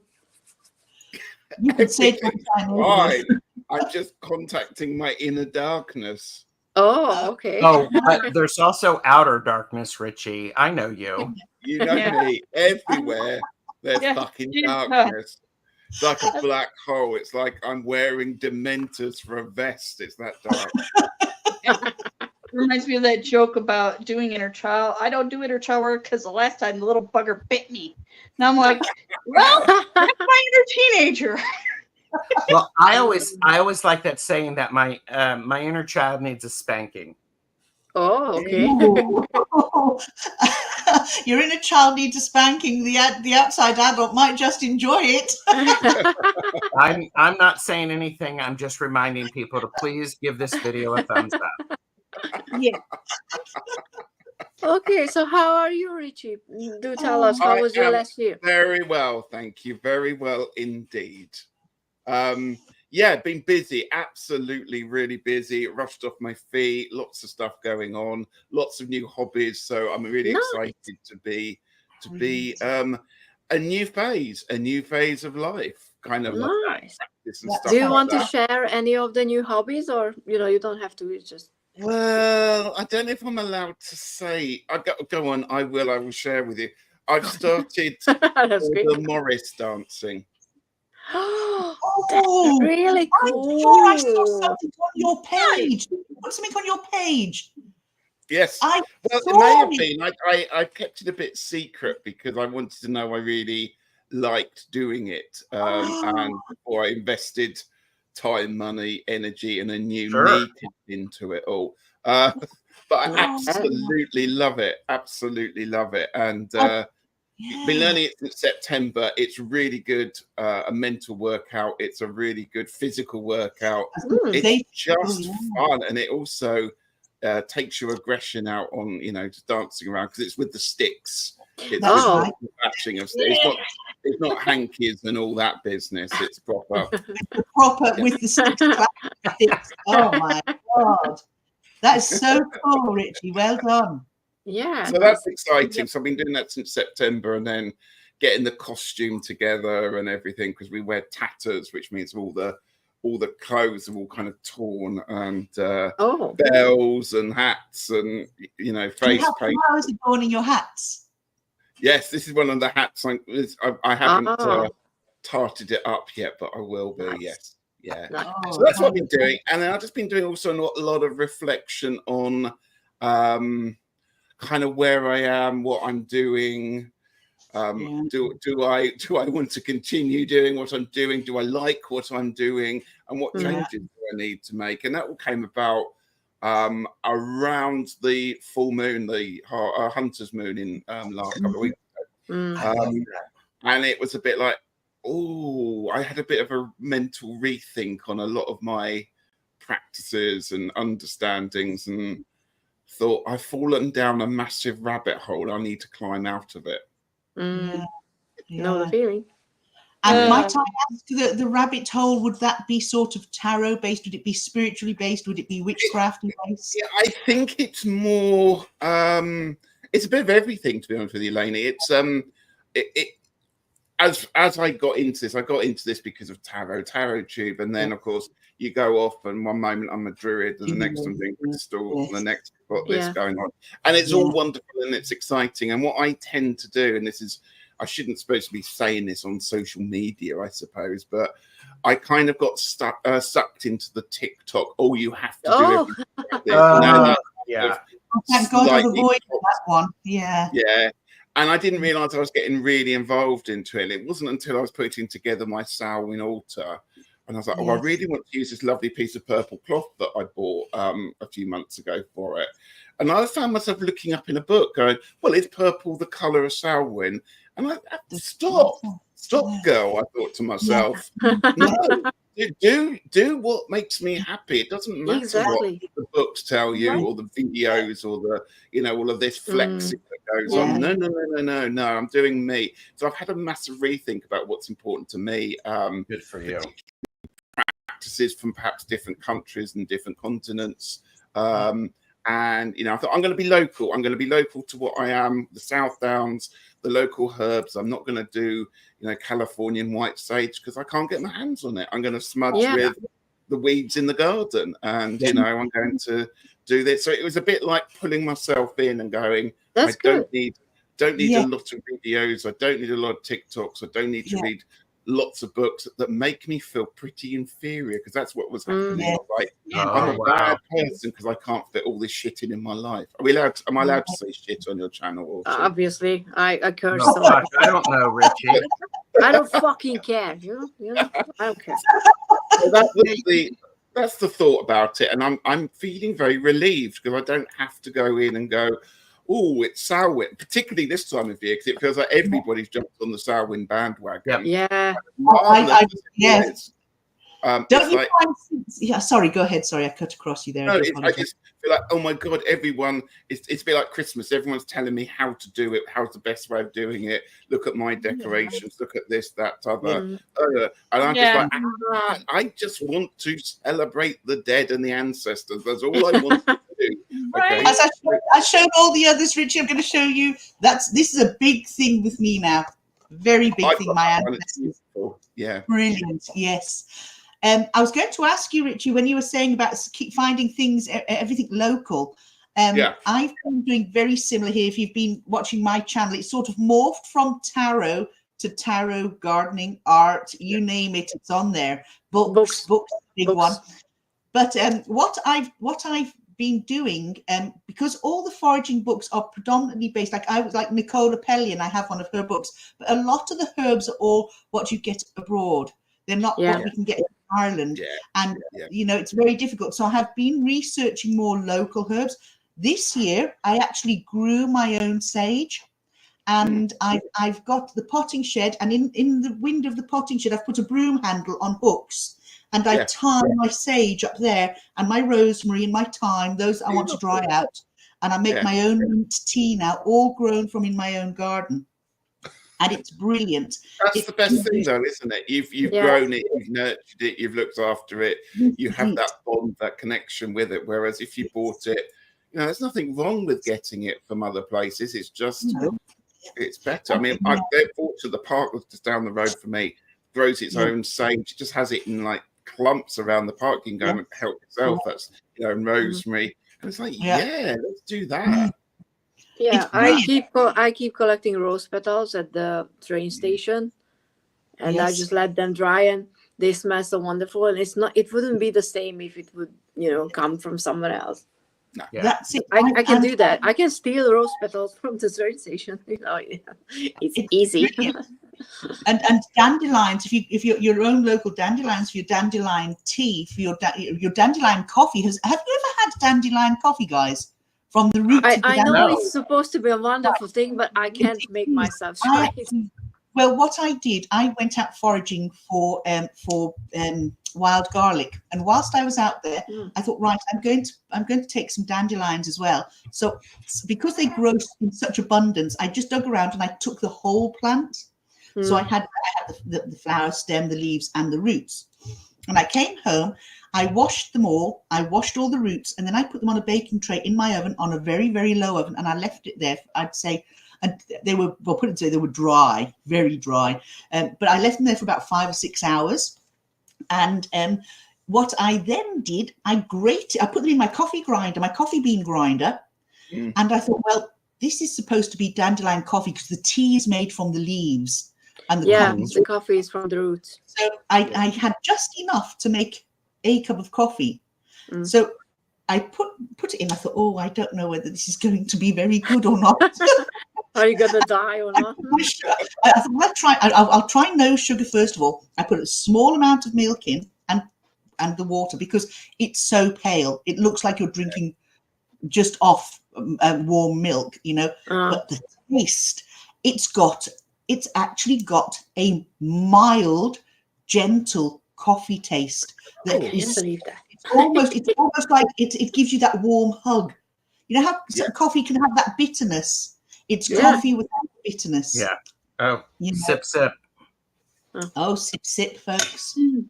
You can say Fine. I'm just contacting my inner darkness. Oh, okay. Oh, but there's also outer darkness, Ritchie. I know you. You know me. Everywhere there's fucking darkness. It's like a black hole. It's like I'm wearing Dementors for a vest. It's that dark. Reminds me of that joke about doing inner child. I don't do inner child work because the last time the little bugger bit me. And I'm like, well, that's my inner teenager. Well, I always like that saying that my inner child needs a spanking. Oh, okay. Your inner child needs a spanking. The outside adult might just enjoy it. I'm not saying anything. I'm just reminding people to please give this video a thumbs up. Yeah. Okay, so how are you, Ritchie? Do tell us, how was your last year? Very well, thank you. Very well indeed. Yeah, been busy, absolutely really busy, rushed off my feet, lots of stuff going on, lots of new hobbies. So I'm really excited to be a new phase of life, kind of nice. Stuff Do you like want that. to share any of the new hobbies, or you don't have to? It's just Well, I don't know if I'm allowed to say. Go on. I will share with you. I've started the Morris dancing. Oh, that's really cool. Sure, I saw something on your page. Put something on your page. Yes. Well, it may have been. I kept it a bit secret because I wanted to know I really liked doing it, and before I invested time, money, energy, and a new knee into it all. But I absolutely love it. Absolutely love it. And been learning it since September. It's really good, a mental workout. It's a really good physical workout. It's just fun, and it also takes your aggression out on just dancing around because it's with the sticks. It's the bashing of sticks. It's not hankies and all that business. It's proper. With the sticks. Oh my god, that is so cool, Ritchie. Well done. Yeah. So that's exciting. So I've been doing that since September, and then getting the costume together and everything because we wear tatters, which means all the clothes are all kind of torn, and bells and hats and face paint. How is it going in your hats? Yes, this is one of the hats. I haven't tarted it up yet, but I will be. Nice. Yes, yeah. So that's what I've been doing, and then I've just been doing also a lot of reflection on kind of where I am, what I'm doing. Do I want to continue doing what I'm doing? Do I like what I'm doing? And what changes do I need to make? And that all came about around the full moon, the Hunter's moon in last couple of weeks ago. And it was a bit like, oh, I had a bit of a mental rethink on a lot of my practices and understandings, and thought, I've fallen down a massive rabbit hole. I need to climb out of it. Know the feeling. And might I ask, the rabbit hole, would that be sort of tarot based? Would it be spiritually based? Would it be witchcraft based? Yeah, I think it's more, it's a bit of everything, to be honest with you, Lainey. It's, as I got into this because of Tarot Tube, and then of course you go off, and one moment I'm a druid, and the next I'm doing crystals, and the next I've got this going on, and it's all wonderful and it's exciting. And what I tend to do, and this is, I shouldn't supposed to be saying this on social media, I suppose, but I kind of got sucked into the TikTok. Oh, you have to do everything like this. Thank God I've avoided that one. Yeah. And I didn't realise I was getting really involved into it. It wasn't until I was putting together my Samhain altar, and I was like, oh, I really want to use this lovely piece of purple cloth that I bought a few months ago for it. And I found myself looking up in a book going, well, is purple the colour of Samhain? And I stop, girl, I thought to myself. No, do what makes me happy. It doesn't matter what the books tell you, or the videos, or the, all of this flexing that goes on. No, I'm doing me. So I've had a massive rethink about what's important to me. Good for you. Practices from perhaps different countries and different continents. And, I thought, I'm going to be local. I'm going to be local to what I am, the South Downs, the local herbs. I'm not going to do, Californian white sage, because I can't get my hands on it. I'm going to smudge with the weeds in the garden. And, I'm going to do this. So it was a bit like pulling myself in and going, don't need a lot of videos. I don't need a lot of TikToks. I don't need to read lots of books that make me feel pretty inferior, because that's what was happening. I'm a bad person because I can't fit all this shit in my life. Am I allowed to say shit on your channel? Obviously, I curse. No, I don't know, Ritchie. I don't fucking care. You know, I don't care. So that's the thought about it, and I'm feeling very relieved because I don't have to go in and go, oh, it's Samhain, particularly this time of year, because it feels like everybody's jumped on the Samhain bandwagon. Don't you find? Sorry, go ahead. Sorry, I cut across you there. No, I just feel like, oh my God, everyone. It's a bit like Christmas. Everyone's telling me how to do it. How's the best way of doing it? Look at my decorations. Look at this, that, other. And I'm just like, I just want to celebrate the dead and the ancestors. That's all I want to do. Okay. As I showed all the others, Ritchie, I'm going to show you. This is a big thing with me now. Very big thing. My ancestors. Yeah. Brilliant. Yes. I was going to ask you, Ritchie, when you were saying about keep finding things, everything local. I've been doing very similar here. If you've been watching my channel, it's sort of morphed from tarot to tarot, gardening, art, you name it, it's on there. Books, big one. But what I've been doing, because all the foraging books are predominantly based, like Nicola Pellion, I have one of her books, but a lot of the herbs are all what you get abroad. They're not what we can get in Ireland. And, it's very difficult. So I have been researching more local herbs. This year, I actually grew my own sage. And I've got the potting shed. And in the window of the potting shed, I've put a broom handle on hooks. And I tie my sage up there, and my rosemary and my thyme, those I want to dry out. And I make my own mint tea now, all grown from in my own garden. And it's brilliant. That's the best thing, though, isn't it? You've grown it, you've nurtured it, you've looked after it, you have that bond, that connection with it. Whereas if you bought it, there's nothing wrong with getting it from other places. It's just, it's better. I mean, they're bought to the park just down the road from me, grows its own sage, just has it in like clumps around the park. You can go and help yourself. That's, and rosemary. And it's like, let's do that. Yeah, I keep collecting rose petals at the train station, and I just let them dry, and they smell so wonderful. And it wouldn't be the same if it would, come from somewhere else. No. That's it. I can do that. I can steal rose petals from the train station. It's easy. And dandelions. If you're your own local dandelions for your dandelion tea, for your dandelion coffee. Have you ever had dandelion coffee, guys? from the root to the I know dandelion. it's supposed to be a wonderful thing, but I can't make myself try it. Well, what I did, I went out foraging for wild garlic, and whilst I was out there, I thought, right, I'm going to take some dandelions as well. So because they grow in such abundance, I just dug around and I took the whole plant. So I had the flower stem, the leaves, and the roots. And I came home, I washed them all, I washed all the roots, and then I put them on a baking tray in my oven on a very, very low oven, and I left it there, I'd say, and they were, well, put it this way, they were dry, very dry. But I left them there for about 5 or 6 hours. And what I then did, I put them in my coffee grinder, my coffee bean grinder. And I thought, well, this is supposed to be dandelion coffee because the tea is made from the leaves. And the coffee is from the roots. So I had just enough to make a cup of coffee. So I put it in. I thought, oh, I don't know whether this is going to be very good or not. Are you gonna die or not? I thought, I'll try no sugar first of all. I put a small amount of milk in and the water because it's so pale. It looks like you're drinking just off warm milk, you know. But the taste, it's actually got a mild, gentle coffee taste. That is, it's almost like it gives you that warm hug. You know how coffee can have that bitterness. It's coffee without bitterness. Yeah. Oh, you know? Sip, sip. Oh, sip, sip, folks. Cheers,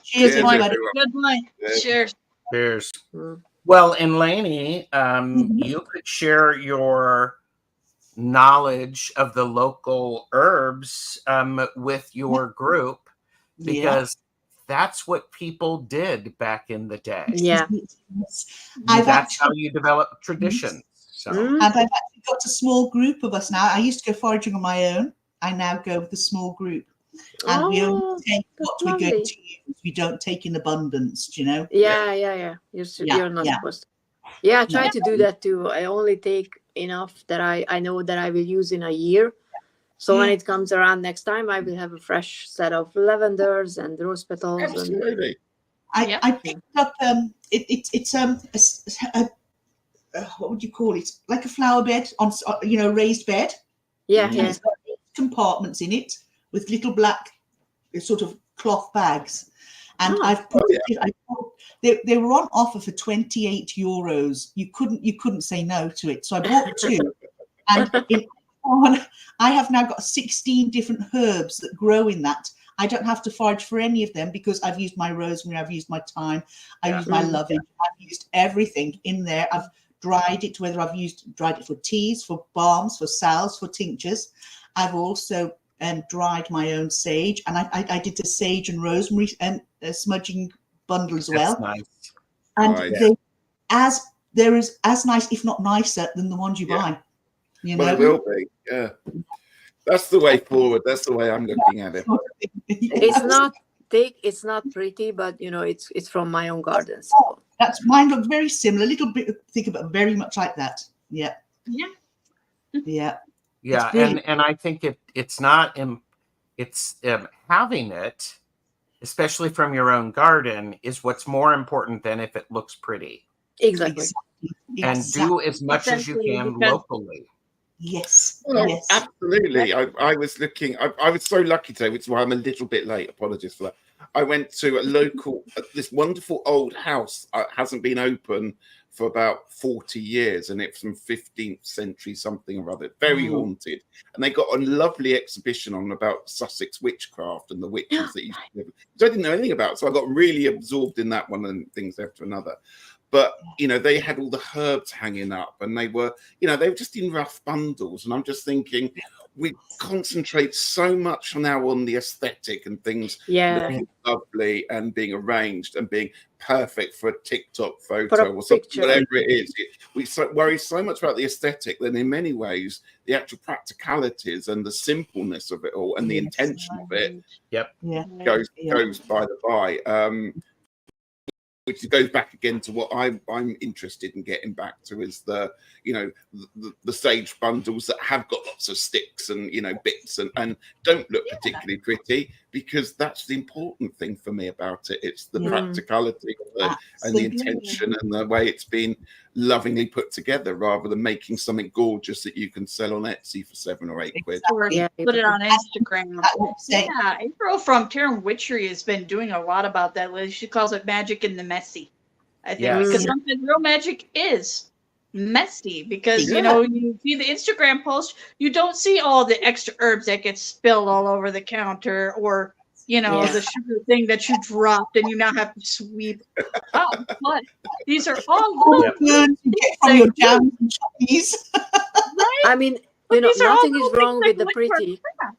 Cheers, everybody. good one. Cheers. Cheers. Well, and Lainey, you could share your knowledge of the local herbs with your group because that's what people did back in the day. Yeah. That's how you develop traditions. So. And I've actually got a small group of us now. I used to go foraging on my own. I now go with a small group. And we only take what we're going to use. We don't take in abundance, do you know? Yeah. You're not supposed to. Yeah, I try to do that too. I only take enough that I know that I will use in a year. So when it comes around next time, I will have a fresh set of lavenders and rose petals. Absolutely. I picked up what would you call it? Like a flower bed on raised bed. Yeah, and it's got 8 compartments in it with little black sort of cloth bags. And I've put they were on offer for €28. You couldn't say no to it. So I bought 2. And in one, I have now got 16 different herbs that grow in that. I don't have to forage for any of them because I've used my rosemary, I've used my thyme, I've used my lovage, I've used everything in there. I've dried it, whether I've dried it for teas, for balms, for salves, for tinctures. I've also dried my own sage, and I did the sage and rosemary smudging bundle as well. That's nice. And they're as nice, if not nicer, than the ones you buy. You know? Well, it will be. Yeah, that's the way forward. That's the way I'm looking at it. It's not thick, it's not pretty, but it's from my own garden. So. That's mine. Looks very similar, a little bit thicker, but very much like that. Yeah. And I think it's not having it, especially from your own garden, is what's more important than if it looks pretty. Exactly. And do as much as you can locally. Yes. Well, yes. Absolutely. I was looking. I was so lucky today, which is why I'm a little bit late. Apologies for that. I went to a local, this wonderful old house. Hasn't been open for about 40 years, and it's from 15th century something or other. Very haunted. And they got a lovely exhibition on about Sussex witchcraft and the witches that used to live. So I didn't know anything about it. So I got really absorbed in that one and things after another. But, they had all the herbs hanging up, and they were just in rough bundles. And I'm just thinking, we concentrate so much now on the aesthetic and things looking lovely and being arranged and being perfect for a TikTok photo or something, whatever it is. We worry so much about the aesthetic that in many ways, the actual practicalities and the simpleness of it all and the intention of it goes by the by. Which goes back again to what I'm interested in getting back to is the sage bundles that have got lots of sticks and bits and don't look particularly pretty, because that's the important thing for me about it. It's the practicality of it and the intention and the way it's been lovingly put together, rather than making something gorgeous that you can sell on Etsy for 7 or 8 quid. Or Yeah, put it on Instagram. I would say, Yeah, April from Ritchie has been doing a lot about that. She calls it magic in the messy. I think Yes. because sometimes real magic is messy, because Yeah. you know, you see the Instagram post, you don't see all the extra herbs that get spilled all over the counter, or you know, Yeah. the sugar thing that you dropped and you now have to sweep up. But these are all all little the burns you get from your jams and chutneys. right? I mean, But you know, these are all nothing little is wrong things with the that make for pretty. craft.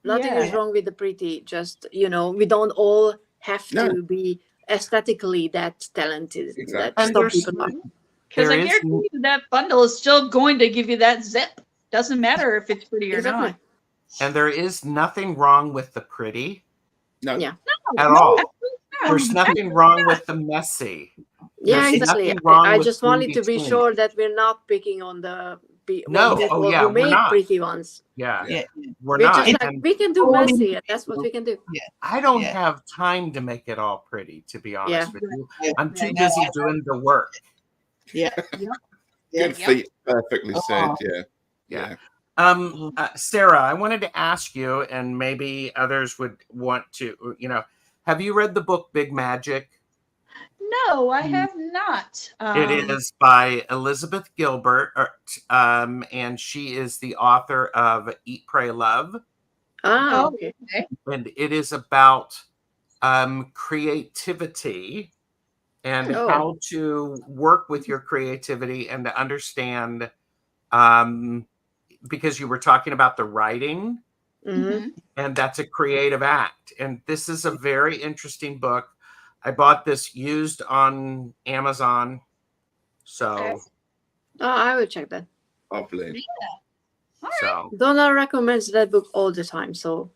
Nothing Yeah. is wrong with the pretty. Just, you know, we don't all have No. to be aesthetically that talented. Exactly. That And some there's- people are. Because There I is- guarantee you that bundle is still going to give you that zip. Doesn't matter if it's pretty or Exactly. not. And there is nothing wrong with the pretty No. Yeah. at No, all. absolutely not. There's nothing wrong with the messy. Yeah, There's exactly. nothing wrong I with just in wanted to be between. sure that we're not picking on the No. people Oh, yeah, who we're make not. pretty ones. Yeah, Yeah. we're We're not. just like, And we can do all messy, and that's what we can do. I don't Yeah. have time to make it all pretty, to be honest with you. Yeah. I'm too Yeah. busy doing the work. Yeah. Good feet. Perfectly said. Oh. Yeah. Yeah. Yeah. Sarah, I wanted to ask you, and maybe others would want to, you know, have you read the book Big Magic? No, I have not. It is by Elizabeth Gilbert, and she is the author of Eat, Pray, Love. Ah, Oh, okay. okay. And it is about creativity and Oh. how to work with your creativity and to understand, because you were talking about the writing, Hmm. and that's a creative act. And this is a very interesting book. I bought this used on Amazon. So, Okay. Oh, I will check that. Lovely. so, Donna recommends that book all the time. So,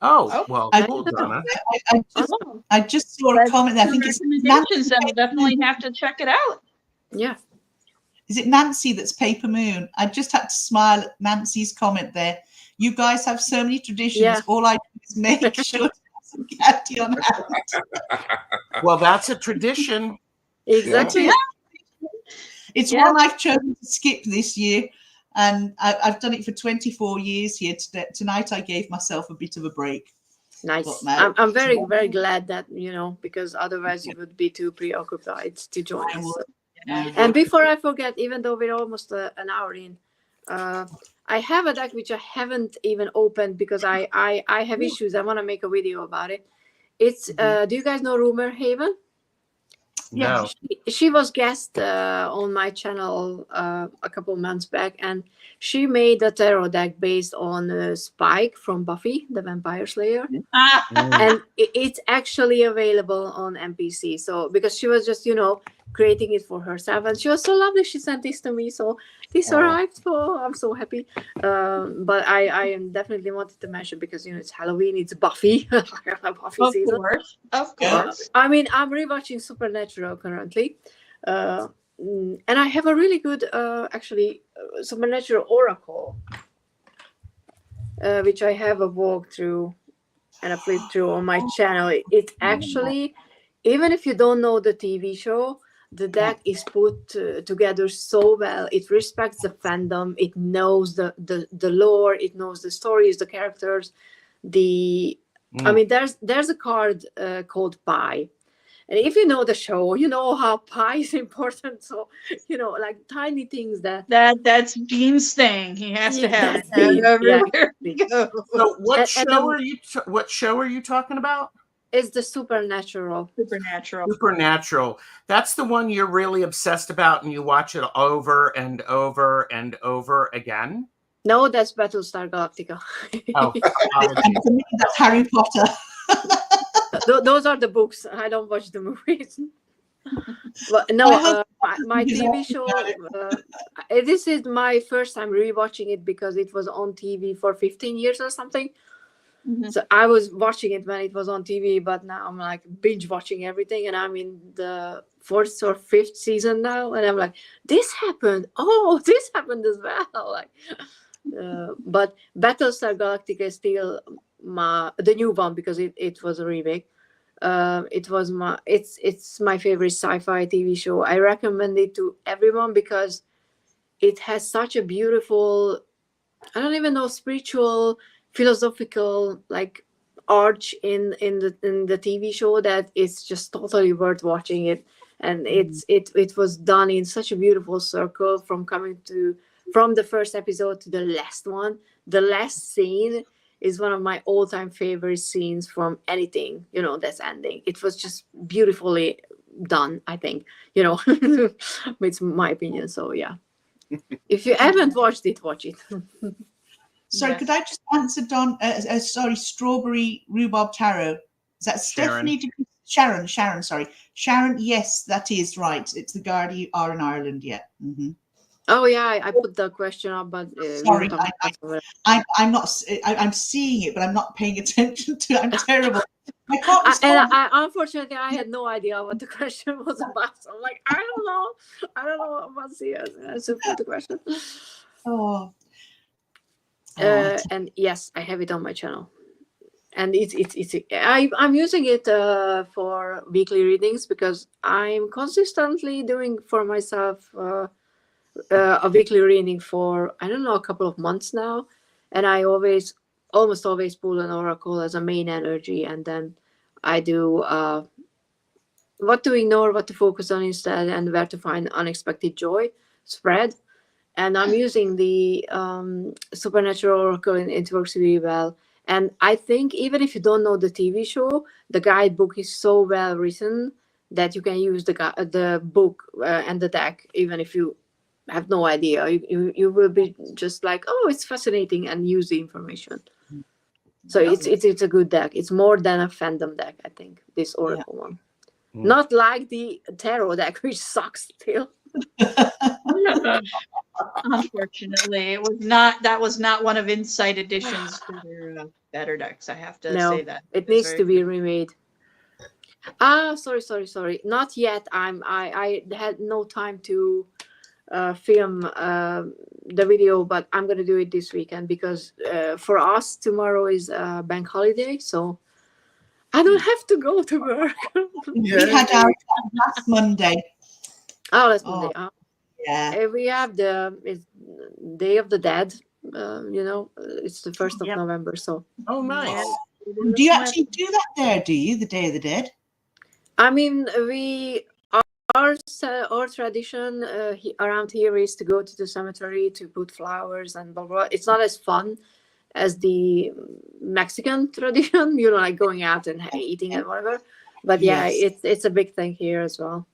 oh, well, I- cool, Donna. I just saw a comment there. I think it's recommendations, then we'll Nancy. definitely have to check it out. yeah. Is it Nancy that's Paper Moon? I just had to smile at Nancy's comment there. You guys have so many traditions. Yeah. All I do is make sure to have some candy on hand. Well, that's a tradition. Exactly. Yeah. It's Yeah. one I've chosen to skip this year, and I've done it for 24 years here. Tonight I gave myself a bit of a break. Nice. But now- I'm very, very glad that, you know, because otherwise you would be too preoccupied to join I us. will. So. Yeah. And before I forget, even though we're almost an hour in, I have a deck which I haven't even opened because I have issues. I want to make a video about it. It's do you guys know Rumor Haven? No. She was guest on my channel a couple months back, and she made a tarot deck based on Spike from Buffy the Vampire Slayer. Ah, And it's actually available on MPC. So because she was just, you know, creating it for herself, and she was so lovely, she sent this to me, so this arrived. So I'm so happy. But I am definitely wanted to mention, because, you know, it's Halloween, it's Buffy. Buffy of season. course. Of Yeah. course. I mean, I'm rewatching Supernatural currently, and I have a really good Supernatural Oracle, which I have a walkthrough and I flipped through on my channel. It's actually, even if you don't know the TV show, the deck is put together so well. It respects the fandom. It knows the lore. It knows the stories, the characters. I mean, there's a card called Pi. And if you know the show, you know how pi is important. So, you know, like tiny things That's Dean's thing. He has to have That's it Dean, everywhere we go. So what And show are you talking about? it's the Supernatural. Supernatural. Supernatural. That's the one you're really obsessed about, and you watch it over and over and over again. No, that's Battlestar Galactica. Oh, apologies. And for me, that's Harry Potter. Those are the books. I don't watch the movies. But no, my TV show. This is my first time rewatching it because it was on TV for 15 years or something. Mhm. So I was watching it when it was on TV, but now I'm like binge watching everything, and I'm in the 4th or 5th season now, and I'm like, this happened. Oh, this happened as well. Like, but Battlestar Galactica is still the new one because it was a remake. It's my favorite sci-fi TV show. I recommend it to everyone because it has such a beautiful, I don't even know, spiritual, philosophical like arch in the TV show that it's just totally worth watching it. And it was done in such a beautiful circle from the first episode to the last one. The last scene is one of my all-time favorite scenes from anything, that's ending. It was just beautifully done, I think, it's my opinion. So yeah. If you haven't watched it, watch it. Sorry, Yes. could I just answer Don? Sorry, Strawberry Rhubarb Taro. Is that Stephanie? Sharon. Sorry, Sharon. Yes, that is right. It's the Guardian are in Ireland. Yeah. Mm-hmm. Oh yeah, I put the question up, but Sorry, I'm not. I'm seeing it, but I'm not paying attention to it. I'm terrible. I can't respond. Unfortunately, I had no idea what the question was about. So I'm like, I don't know what's the answer for the question. Oh. And yes, I have it on my channel, and I'm using it for weekly readings because I'm consistently doing for myself a weekly reading for, I don't know, a couple of months now, and I almost always pull an oracle as a main energy, and then I do what to ignore, what to focus on instead, and where to find unexpected joy spread. And I'm using the Supernatural Oracle, and it works really well. And I think even if you don't know the TV show, the guidebook is so well written that you can use the book and the deck, even if you have no idea. You will be just like, oh, it's fascinating, and use the information. So it's a good deck. It's more than a fandom deck, I think, this Oracle one. Not like the tarot deck, which sucks still. Unfortunately, that was not one of Insight Edition's better decks. I have to say that it needs to be remade. Sorry, not yet. I had no time to film the video, but I'm gonna do it this weekend because for us tomorrow is bank holiday, so I don't have to go to work. We had our last Monday. Oh, that's Monday. Yeah. We have the Day of the Dead. It's the 1st of November. So. Oh, nice. Do you actually do that there? Do you, the Day of the Dead? I mean, our tradition around here is to go to the cemetery to put flowers and blah blah. It's not as fun as the Mexican tradition, like going out and eating and whatever. But yeah, it's a big thing here as well.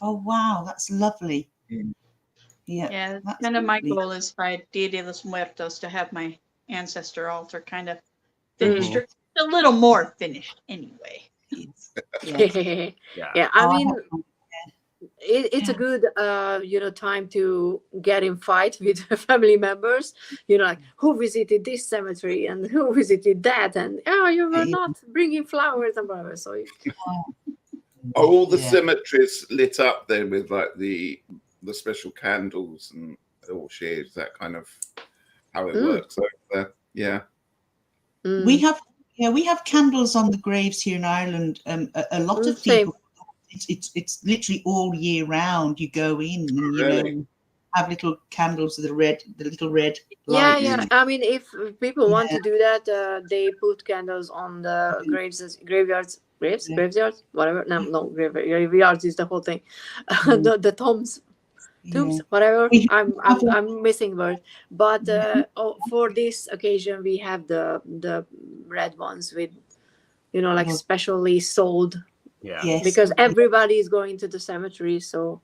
Oh wow, that's lovely. Yeah, kind of my goal is by Dia de los Muertos to have my ancestor altar kind of finished, or a little more finished anyway. Yeah. I mean, it's a good time to get in fight with family members, like who visited this cemetery and who visited that, and you were not bringing flowers and whatever. So all the cemeteries lit up then with like the special candles and Orsi, is that kind of how it works over there? Yeah. We have candles on the graves here in Ireland. A lot of people. It's literally all year round. You go in and have little candles with the little red lights. Yeah. I mean, if people want to do that, they put candles on the graveyards, whatever. No, graveyards is the whole thing. The tombs, whatever. I'm missing word, but for this occasion we have the red ones with, like specially sold. Yeah. Yes. Because everybody is going to the cemetery, so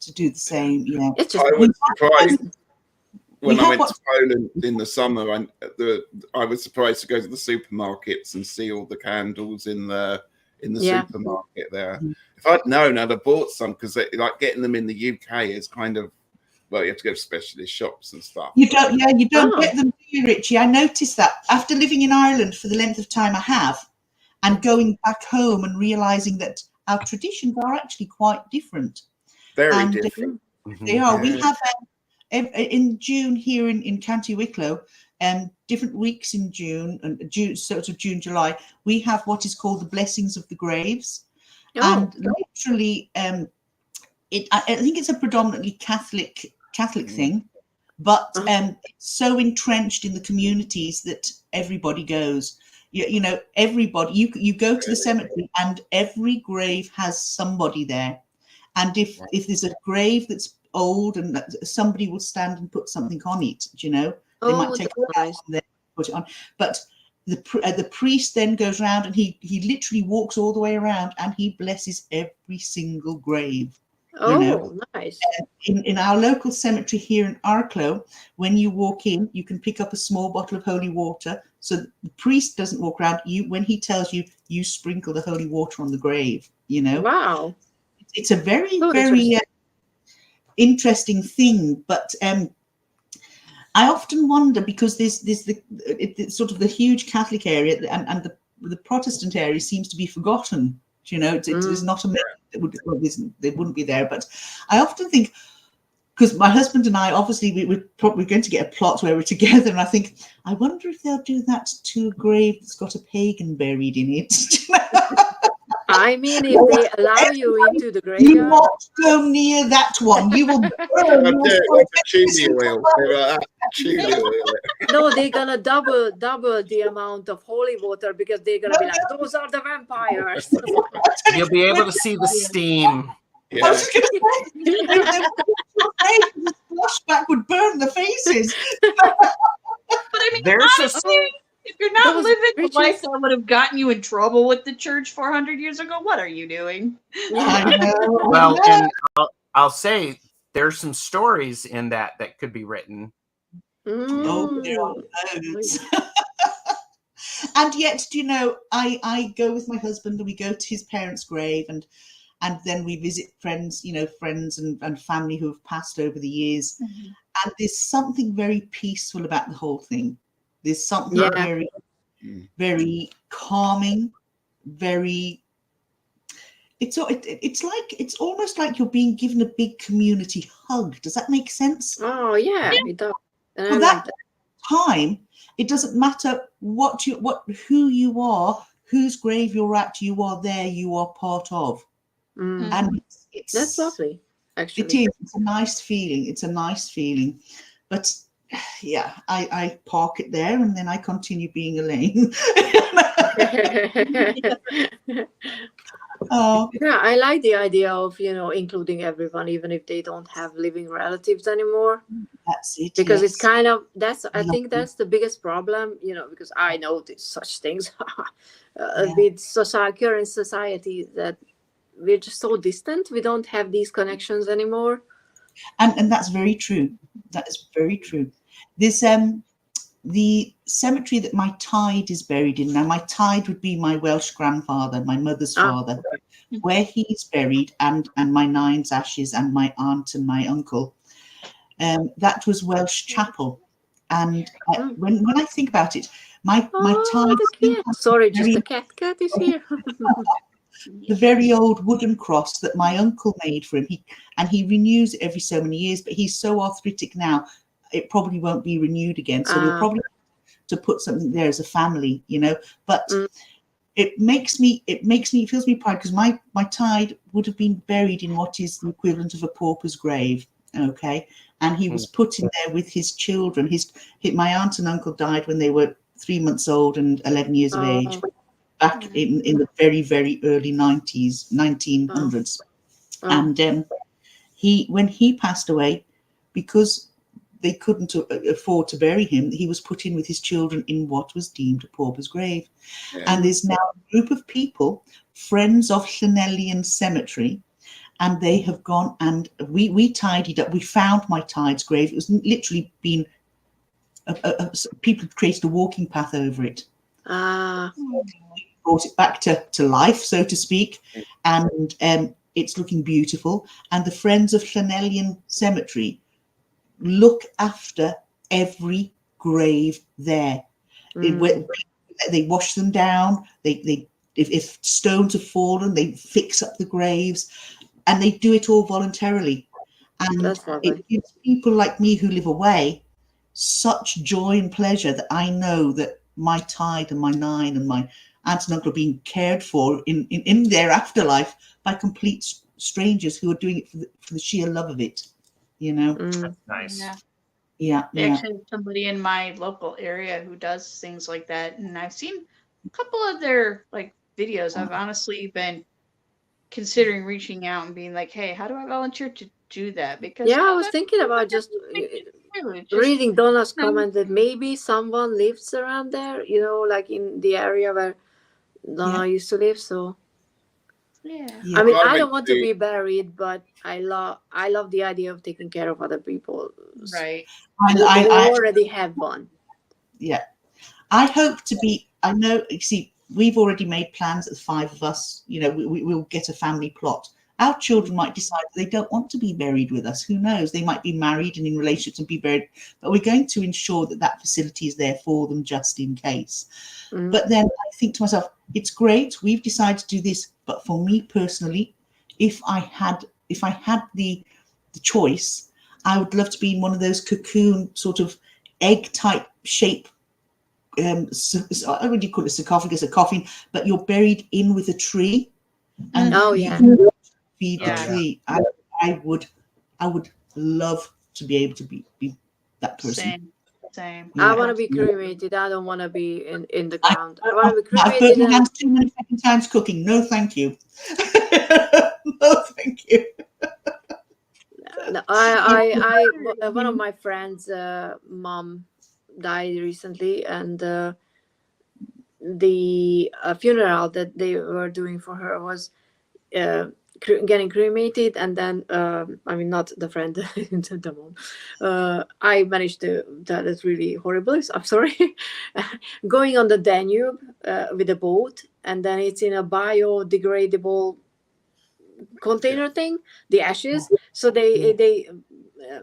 to do the same. Yeah. It's just I was surprised when I went to Poland in the summer. I was surprised to go to the supermarkets and see all the candles in the supermarket there. If I'd known, I'd have bought some, because like getting them in the UK is kind of, well, you have to go to specialist shops and stuff. You don't get them, do you, Ritchie? I noticed that after living in Ireland for the length of time I have, and going back home and realizing that our traditions are actually quite different. Very different. They are. We have in June here in County Wicklow, different weeks in June, and sort of June, July, we have what is called the blessings of the graves. Oh. And literally, I think it's a predominantly Catholic thing, but it's so entrenched in the communities that everybody goes. You know, everybody. You go to the cemetery, and every grave has somebody there. And if there's a grave that's old, and somebody will stand and put something on it, you know, they might take it out and then put it on. But the priest then goes around, and he literally walks all the way around, and he blesses every single grave. Oh, you know? Nice. In our local cemetery here in Arklow, when you walk in, you can pick up a small bottle of holy water. So the priest doesn't walk around. When he tells you, you sprinkle the holy water on the grave. You know. Wow. It's a very interesting thing, but I often wonder, because there's sort of the huge Catholic area, and the Protestant area seems to be forgotten. You know, it's not a that wouldn't be there. But I often think, because my husband and I, obviously, we're probably going to get a plot where we're together, and I wonder if they'll do that to a grave that's got a pagan buried in it. I mean, if they allow you into the graveyard, you not go near that one. You will burn. No, they're gonna double the amount of holy water, because they're gonna be like, those are the vampires. You'll be able to see the steam. I was going to say, the flashback would burn the faces. But I mean, honestly, if you're not living the life that would have gotten you in trouble with the church 400 years ago, what are you doing? I know. Well, and I'll say there's some stories in that could be written. Oh, there are loads. And yet, you know, I go with my husband, and we go to his parents' grave, and then we visit friends, you know, friends and family who have passed over the years. Mm-hmm. And there's something very peaceful about the whole thing. There's something very, very calming, very. It's almost like you're being given a big community hug. Does that make sense? Oh yeah, it does. For that time, it doesn't matter who you are, whose grave you're at. You are there. You are part of. Mm. And that's lovely. Actually, it is. It's a nice feeling. It's a nice feeling, but. Yeah, I park it there, and then I continue being Elaine. Oh. Yeah, I like the idea of, you know, including everyone, even if they don't have living relatives anymore. That's it. Because it's kind of, I think that's the biggest problem, you know, because I notice such things with current society, that we're just so distant. We don't have these connections anymore. And that's very true. That is very true. This the cemetery that my tide is buried in. Now, my tide would be my Welsh grandfather, my mother's father, where he's buried, and my nine's ashes, and my aunt and my uncle. That was Welsh Chapel. And when I think about it, my tide. Sorry, just the cat is here. The very old wooden cross that my uncle made for him. He renews it every so many years, but he's so arthritic now, it probably won't be renewed again. So we'll probably have to put something there as a family, you know. But it fills me pride, because my tide would have been buried in what is the equivalent of a pauper's grave, okay? And he was put in there with his children. My aunt and uncle died when they were 3 months old and 11 years of age. Back in the very, very early 1900s. And when he passed away, because they couldn't afford to bury him, he was put in with his children in what was deemed a pauper's grave. Yeah. And there's now a group of people, friends of Llanellian Cemetery, and they have gone, and we tidied up. We found my tide's grave. It was literally been, people created a walking path over it. Brought it back to life, so to speak, and it's looking beautiful. And the Friends of Llanellian Cemetery look after every grave there. They wash them down. If stones have fallen, they fix up the graves, and they do it all voluntarily. And it gives people like me who live away such joy and pleasure that I know that my tide and my nine and my aunt and uncle are being cared for in their afterlife by complete strangers who are doing it for the sheer love of it, you know. Nice. Yeah. They Yeah. actually have somebody in my local area who does things like that, and I've seen a couple of their like videos. I've honestly been considering reaching out and being like, hey, how do I volunteer to do that? Because Yeah, I was thinking about just reading Donna's comment that maybe someone lives around there, you know, like in the area where Donna used to live. So yeah. Yeah. I mean, Well, I I don't went want to be buried, but I love the idea of taking care of other people Right. who already have one. Yeah. I hope to be, I know, you see, we've already made plans, the 5 of us, you know, we'll get a family plot. Our children might decide they don't want to be buried with us. Who knows? They might be married and in relationships and be buried, but we're going to ensure that that facility is there for them just in case. But then I think to myself, it's great, we've decided to do this, but for me personally, if I had the choice, I would love to be in one of those cocoon sort of egg type shape. I wouldn't call it a sarcophagus, a coffin, but you're buried in with a tree. And feed the tree. I would love to be able to be that person. Same. Yeah. I want to be cremated. I don't want to be in the ground. I want to be I've cremated. burnt my hands too many fucking times cooking. No, thank you. No, thank you. One of my friends' mom died recently, and the funeral that they were doing for her was getting cremated, and then I mean, not the friend, the mom. I managed to. That is really horrible. I'm sorry. Going on the Danube with a boat, and then it's in a biodegradable container thing, the ashes. So they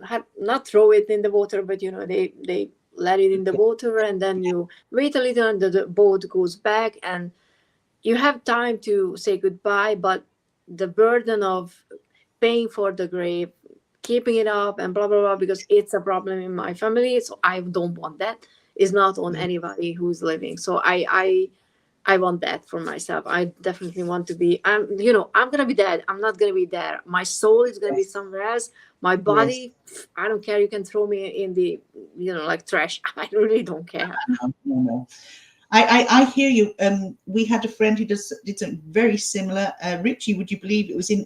have not throw it in the water, but you know, they let it in the water, and then you wait a little, and the boat goes back, and you have time to say goodbye. But the burden of paying for the grave, keeping it up, and blah blah blah, because it's a problem in my family, so I don't want that. It's not on anybody who's living. So I want that for myself. I definitely want to be. I'm gonna be dead. I'm not gonna be there. My soul is gonna be somewhere else. My body, I don't care. You can throw me in the, like trash. I really don't care. No. I hear you. We had a friend who did something very similar. Ritchie, would you believe it was in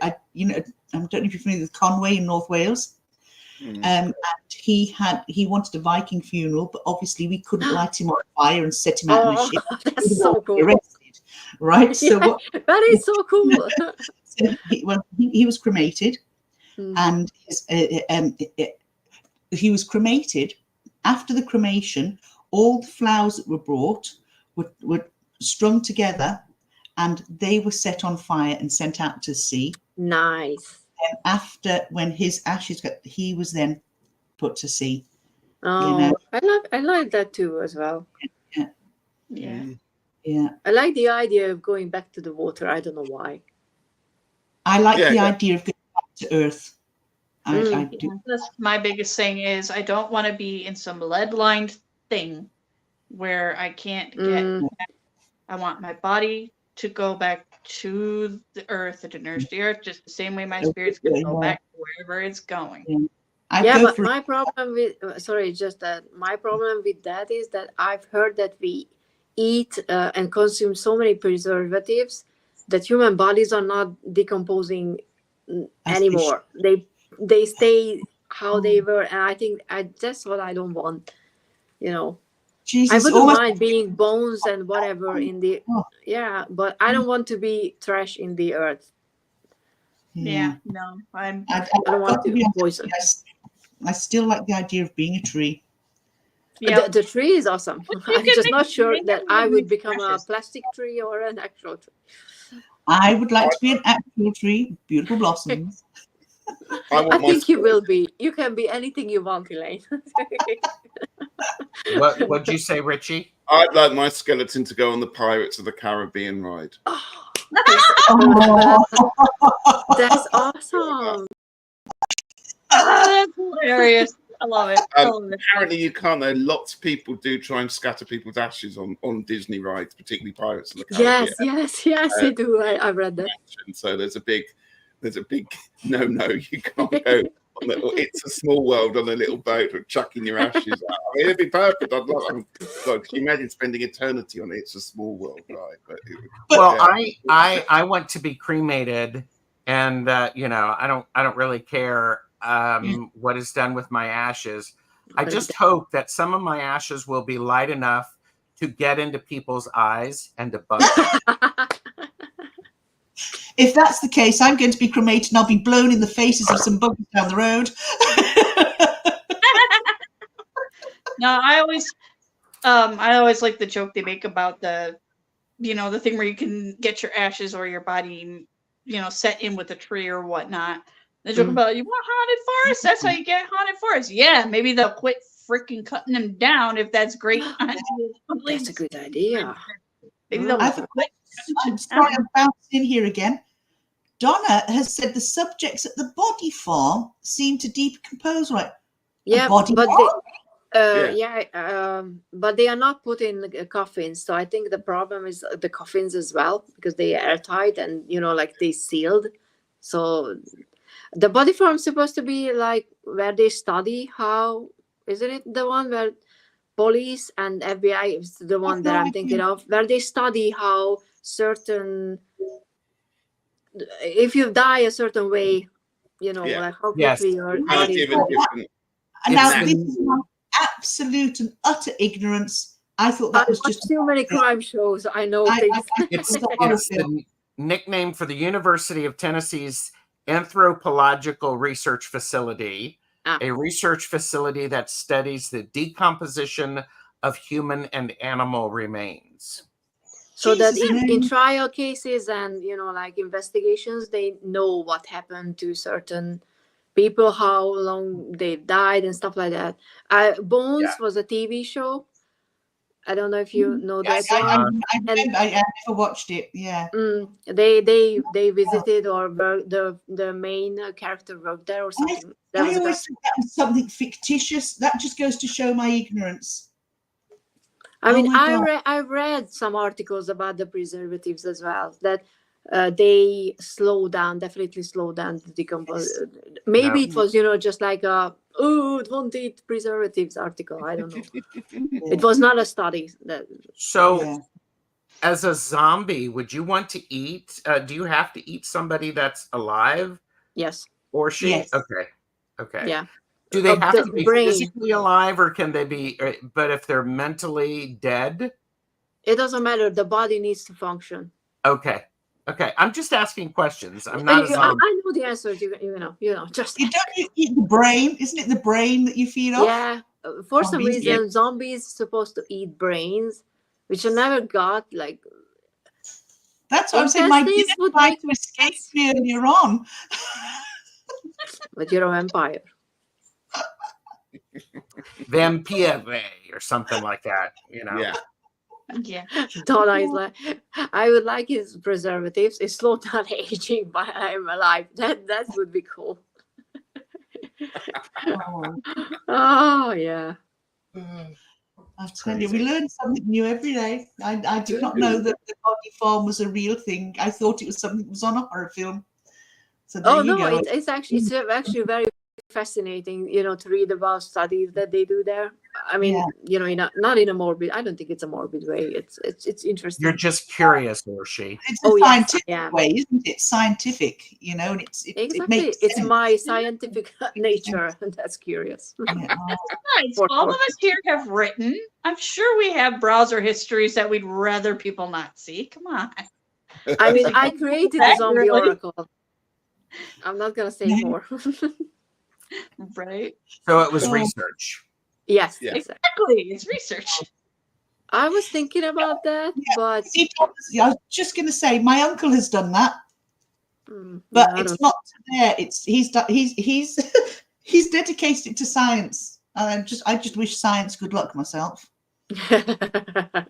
I don't know if you're familiar with Conway in North Wales. And he wanted a Viking funeral, but obviously we couldn't light him on fire and set him out on a ship. That's so cool. Arrested, right? So that is so cool. So he was cremated, and he was cremated. After the cremation, all the flowers that were brought were strung together, and they were set on fire and sent out to sea. Nice. And after, when his ashes he was then put to sea. Oh, I like that too as well. Yeah. I like the idea of going back to the water. I don't know why. I like the idea of going back to earth. I do. That's my biggest thing is I don't want to be in some lead-lined thing where I can't get back. I want my body to go back to the earth and to nurse the earth, just the same way my spirit's going to go back to wherever it's going. But my problem with my problem with that is that I've heard that we eat and consume so many preservatives that human bodies are not decomposing anymore. They stay how they were, and I think that's what I don't want. Jesus, I wouldn't mind being bones and whatever in the but I don't want to be trash in the earth. No, I don't want to be poison. I still like the idea of being a tree. The tree is awesome. I'm just not sure that I would become a plastic tree or an actual tree. I would like to be an actual tree, beautiful blossoms. I think you will be. You can be anything you want, Elaine. What'd you say, Ritchie? I'd like my skeleton to go on the Pirates of the Caribbean ride. That's awesome. That's hilarious. I love it. I love it. Apparently, you can't. Though lots of people do try and scatter people's ashes on Disney rides, particularly Pirates of the Caribbean. Yes, they do. I've read that. So there's a big no. You can't go. It's a small world on a little boat or chucking your ashes out. I mean, it'd be perfect. God, can you imagine spending eternity on it? It's a small world, right? Well, yeah. I want to be cremated, and you know, I don't really care what is done with my ashes. I just hope that some of my ashes will be light enough to get into people's eyes and to bug them. If that's the case, I'm going to be cremated and I'll be blown in the faces of some buggers down the road. No, I always like the joke they make about the thing where you can get your ashes or your body, set in with a tree or whatnot. They joke about, you want haunted forest? That's how you get haunted forest. Yeah, maybe they'll quit freaking cutting them down if that's great. That's a good idea. Maybe they'll quit. I'm sorry, I'm bouncing in here again. Donna has said the subjects at the body farm seem to decompose, right? Yeah, but but they are not put in coffins. So I think the problem is the coffins as well, because they are airtight and like they sealed. So the body farm is supposed to be like where they study how, isn't it the one where police and FBI is the one that I'm thinking of, where they study how certain, if you die a certain way, like how quickly your body. And now this is my absolute and utter ignorance. I thought that was just too many crime shows. I know things. It's the nickname for the University of Tennessee's Anthropological Research Facility, a research facility that studies the decomposition of human and animal remains. So that in trial cases and like investigations, they know what happened to certain people, how long they died and stuff like that. Bones was a TV show. I don't know if you know that one. I never watched it. Yeah. They visited, or the main character worked there or something. I always think that was something fictitious. That just goes to show my ignorance. I mean, I read some articles about the preservatives as well, that they definitely slow down the decomposition. Maybe it was, just like a, don't eat preservatives article. I don't know. It was not a study. As a zombie, would you want to eat? Do you have to eat somebody that's alive? Yes. Orsi? Yes. Okay. Yeah. Do they have to be physically alive, or can they be, but if they're mentally dead? It doesn't matter. The body needs to function. Okay. I'm just asking questions. I'm not a zombie. I know the answers. Just you don't eat the brain. Isn't it the brain that you feed off? Yeah. For some reason, zombies supposed to eat brains, which I never got. Like, that's what I'm saying. My dinner tried to escape me earlier on. But you're a vampire. Vampire or something like that, Yeah. Donna is like, I would like his preservatives. It slowed down aging, but I'm alive. That would be cool. Oh yeah. I tell you, we learn something new every day. I did not know that the body farm was a real thing. I thought it was something that was on a horror film. So it's actually very fascinating, to read about studies that they do there. I mean, not in a morbid. I don't think it's a morbid way. It's interesting. You're just curious, Orsi. It's a scientific way, isn't it? Scientific, and exactly. it makes it's sense. My scientific nature, and that's curious. Nice. All of us here have written. I'm sure we have browser histories that we'd rather people not see. Come on. I mean, I created a zombie oracle. I'm not gonna say more. Right. So it was research. Yes, exactly. It's research. I was thinking about that, but I was just going to say my uncle has done that, but it's not there. He's he's dedicated it to science, and I just wish science good luck myself. I've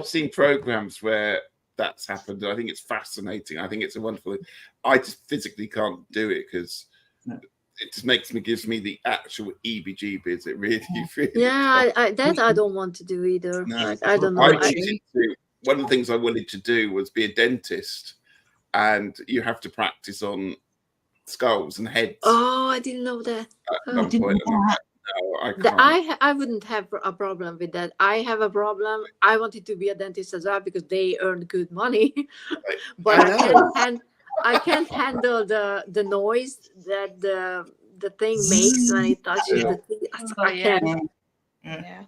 seen programs where that's happened. I think it's fascinating. I think it's a wonderful. I just physically can't do it because it just gives me the actual EBGBs. It really, really. Yeah, I don't want to do either. No. Like, I don't know. One of the things I wanted to do was be a dentist, and you have to practice on skulls and heads. Oh, I didn't know that. At one point. No, I can't. I wouldn't have a problem with that. I have a problem. I wanted to be a dentist as well because they earn good money, but I can't handle the noise that the thing makes when it touches the thing. I can't. Yeah.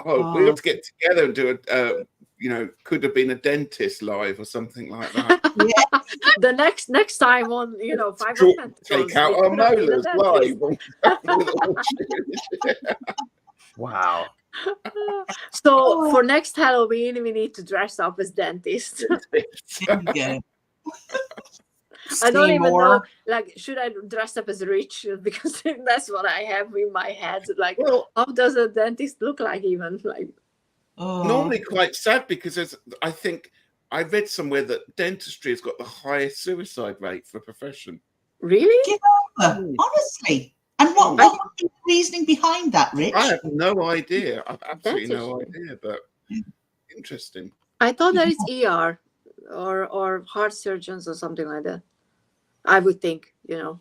Oh, we ought to get together and do a, could have been a dentist live or something like that. The next time on, 5 of Pentacles. Take out our molars live. Wow. So for next Halloween, we need to dress up as dentists. I don't even know. Like, should I dress up as Rich? Because that's what I have in my head. Like, how does a dentist look like? Even like. Normally quite sad because I think I read somewhere that dentistry has got the highest suicide rate for a profession. Really? Honestly. And what would be the reasoning behind that, Rich? I have no idea. I've absolutely no idea, but interesting. I thought that it's ER or heart surgeons or something like that. I would think, God,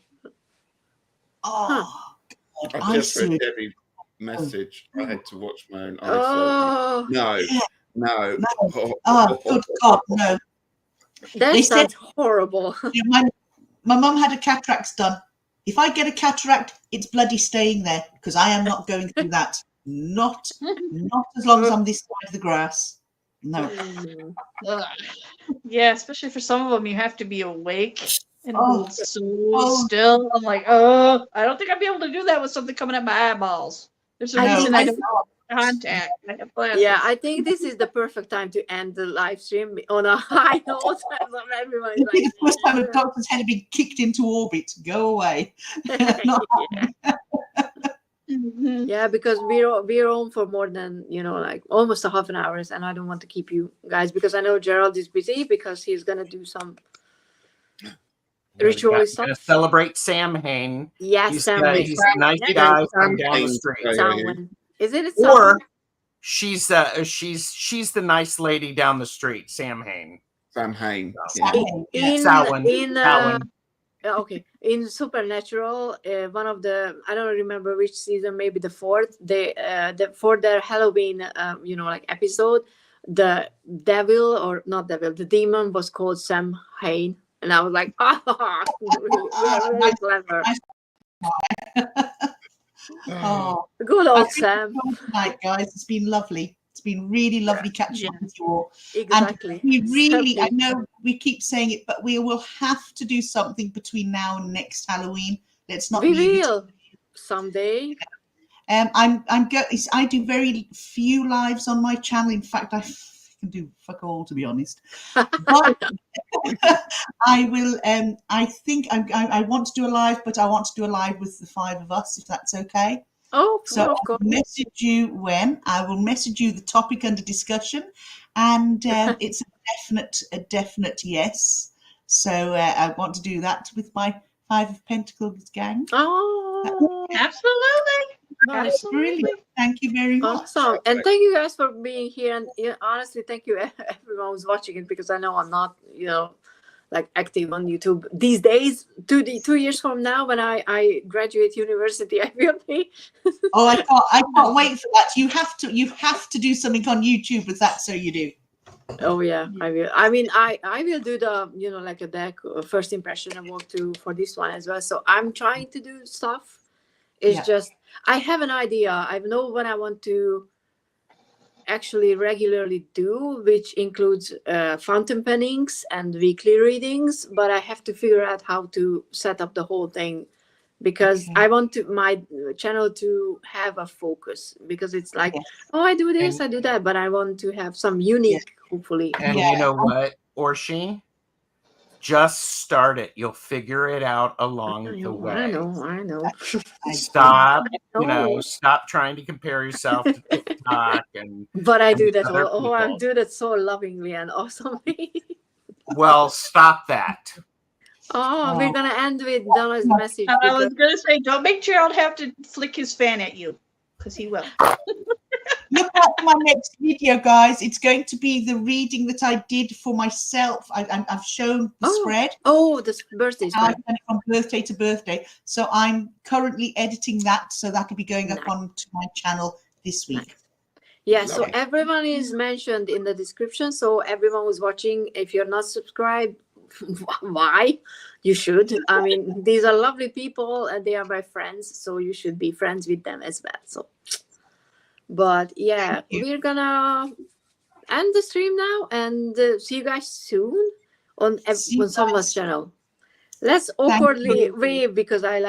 I've just read Debbie's message. I had to watch my own eyes. No. Oh, good God, no. That sounds horrible. My mum had a cataract done. If I get a cataract, it's bloody staying there because I am not going through that. Not as long as I'm this side of the grass. No. Yeah, especially for some of them, you have to be awake and hold so still. I'm like, I don't think I'd be able to do that with something coming at my eyeballs. There's a reason I don't have contact. I have glasses. Yeah, I think this is the perfect time to end the live stream on a high note. Everyone's like, the first time a doctor's head had been kicked into orbit. Go away. Yeah, because we're on for more than like almost a half an hour, and I don't want to keep you guys because I know Gerald is busy because he's gonna do some ritual stuff. Gonna celebrate Samhain. Yes, Samhain. He's a nice guy from down the street. Is it? Or she's the nice lady down the street, Samhain. Samhain. Okay, in Supernatural, one of the I don't remember which season, maybe the fourth. They for their Halloween, episode, the devil or not devil, the demon was called Samhain, and I was like, really clever. Good old Sam. Tonight, guys, it's been lovely. It's been really lovely catching up with you all. Exactly. And we really, I know we keep saying it, but we will have to do something between now and next Halloween. Let's not leave it someday. I do very few lives on my channel. In fact, I can do fuck all, to be honest. But I will. I think I want to do a live, but I want to do a live with the 5 of us, if that's okay. Oh, so I'll message you when. I will message you the topic under discussion, and it's a definite yes. So I want to do that with my 5 of Pentacles gang. Oh, absolutely. That's brilliant. Thank you very much. Awesome. And thank you guys for being here. And honestly, thank you everyone who's watching it, because I know I'm not, like active on YouTube these days. 2 years from now, when I graduate university, I will be. Oh, I can't wait for that. You have to do something on YouTube with that, so you do. Oh yeah, I will. I mean, I will do the like a deck first impression and walkthrough for this one as well. So I'm trying to do stuff. It's just I have an idea. I know what I want to actually regularly do, which includes fountain pennings and weekly readings, but I have to figure out how to set up the whole thing, because I want my channel to have a focus, because it's like, oh, I do this, I do that, but I want to have some unique, hopefully. And you know what, Orsi? Just start it. You'll figure it out along the way. I know. Stop, stop trying to compare yourself to TikTok But I do that. I do that so lovingly and awesomely. Well, stop that. Oh, we're gonna end with Donna's message. I was gonna say, don't make Gerald have to flick his fan at you, because he will. Look out for my next video, guys. It's going to be the reading that I did for myself. I've shown the spread. Oh, the birthday spread. I've done it from birthday to birthday. So I'm currently editing that. So that'll be going up onto my channel this week. Yeah, so everyone is mentioned in the description. So everyone who's watching, if you're not subscribed, why? You should. I mean, these are lovely people and they are my friends. So you should be friends with them as well. So, but yeah, we're gonna end the stream now and see you guys soon on someone's channel. Let's awkwardly wave because I like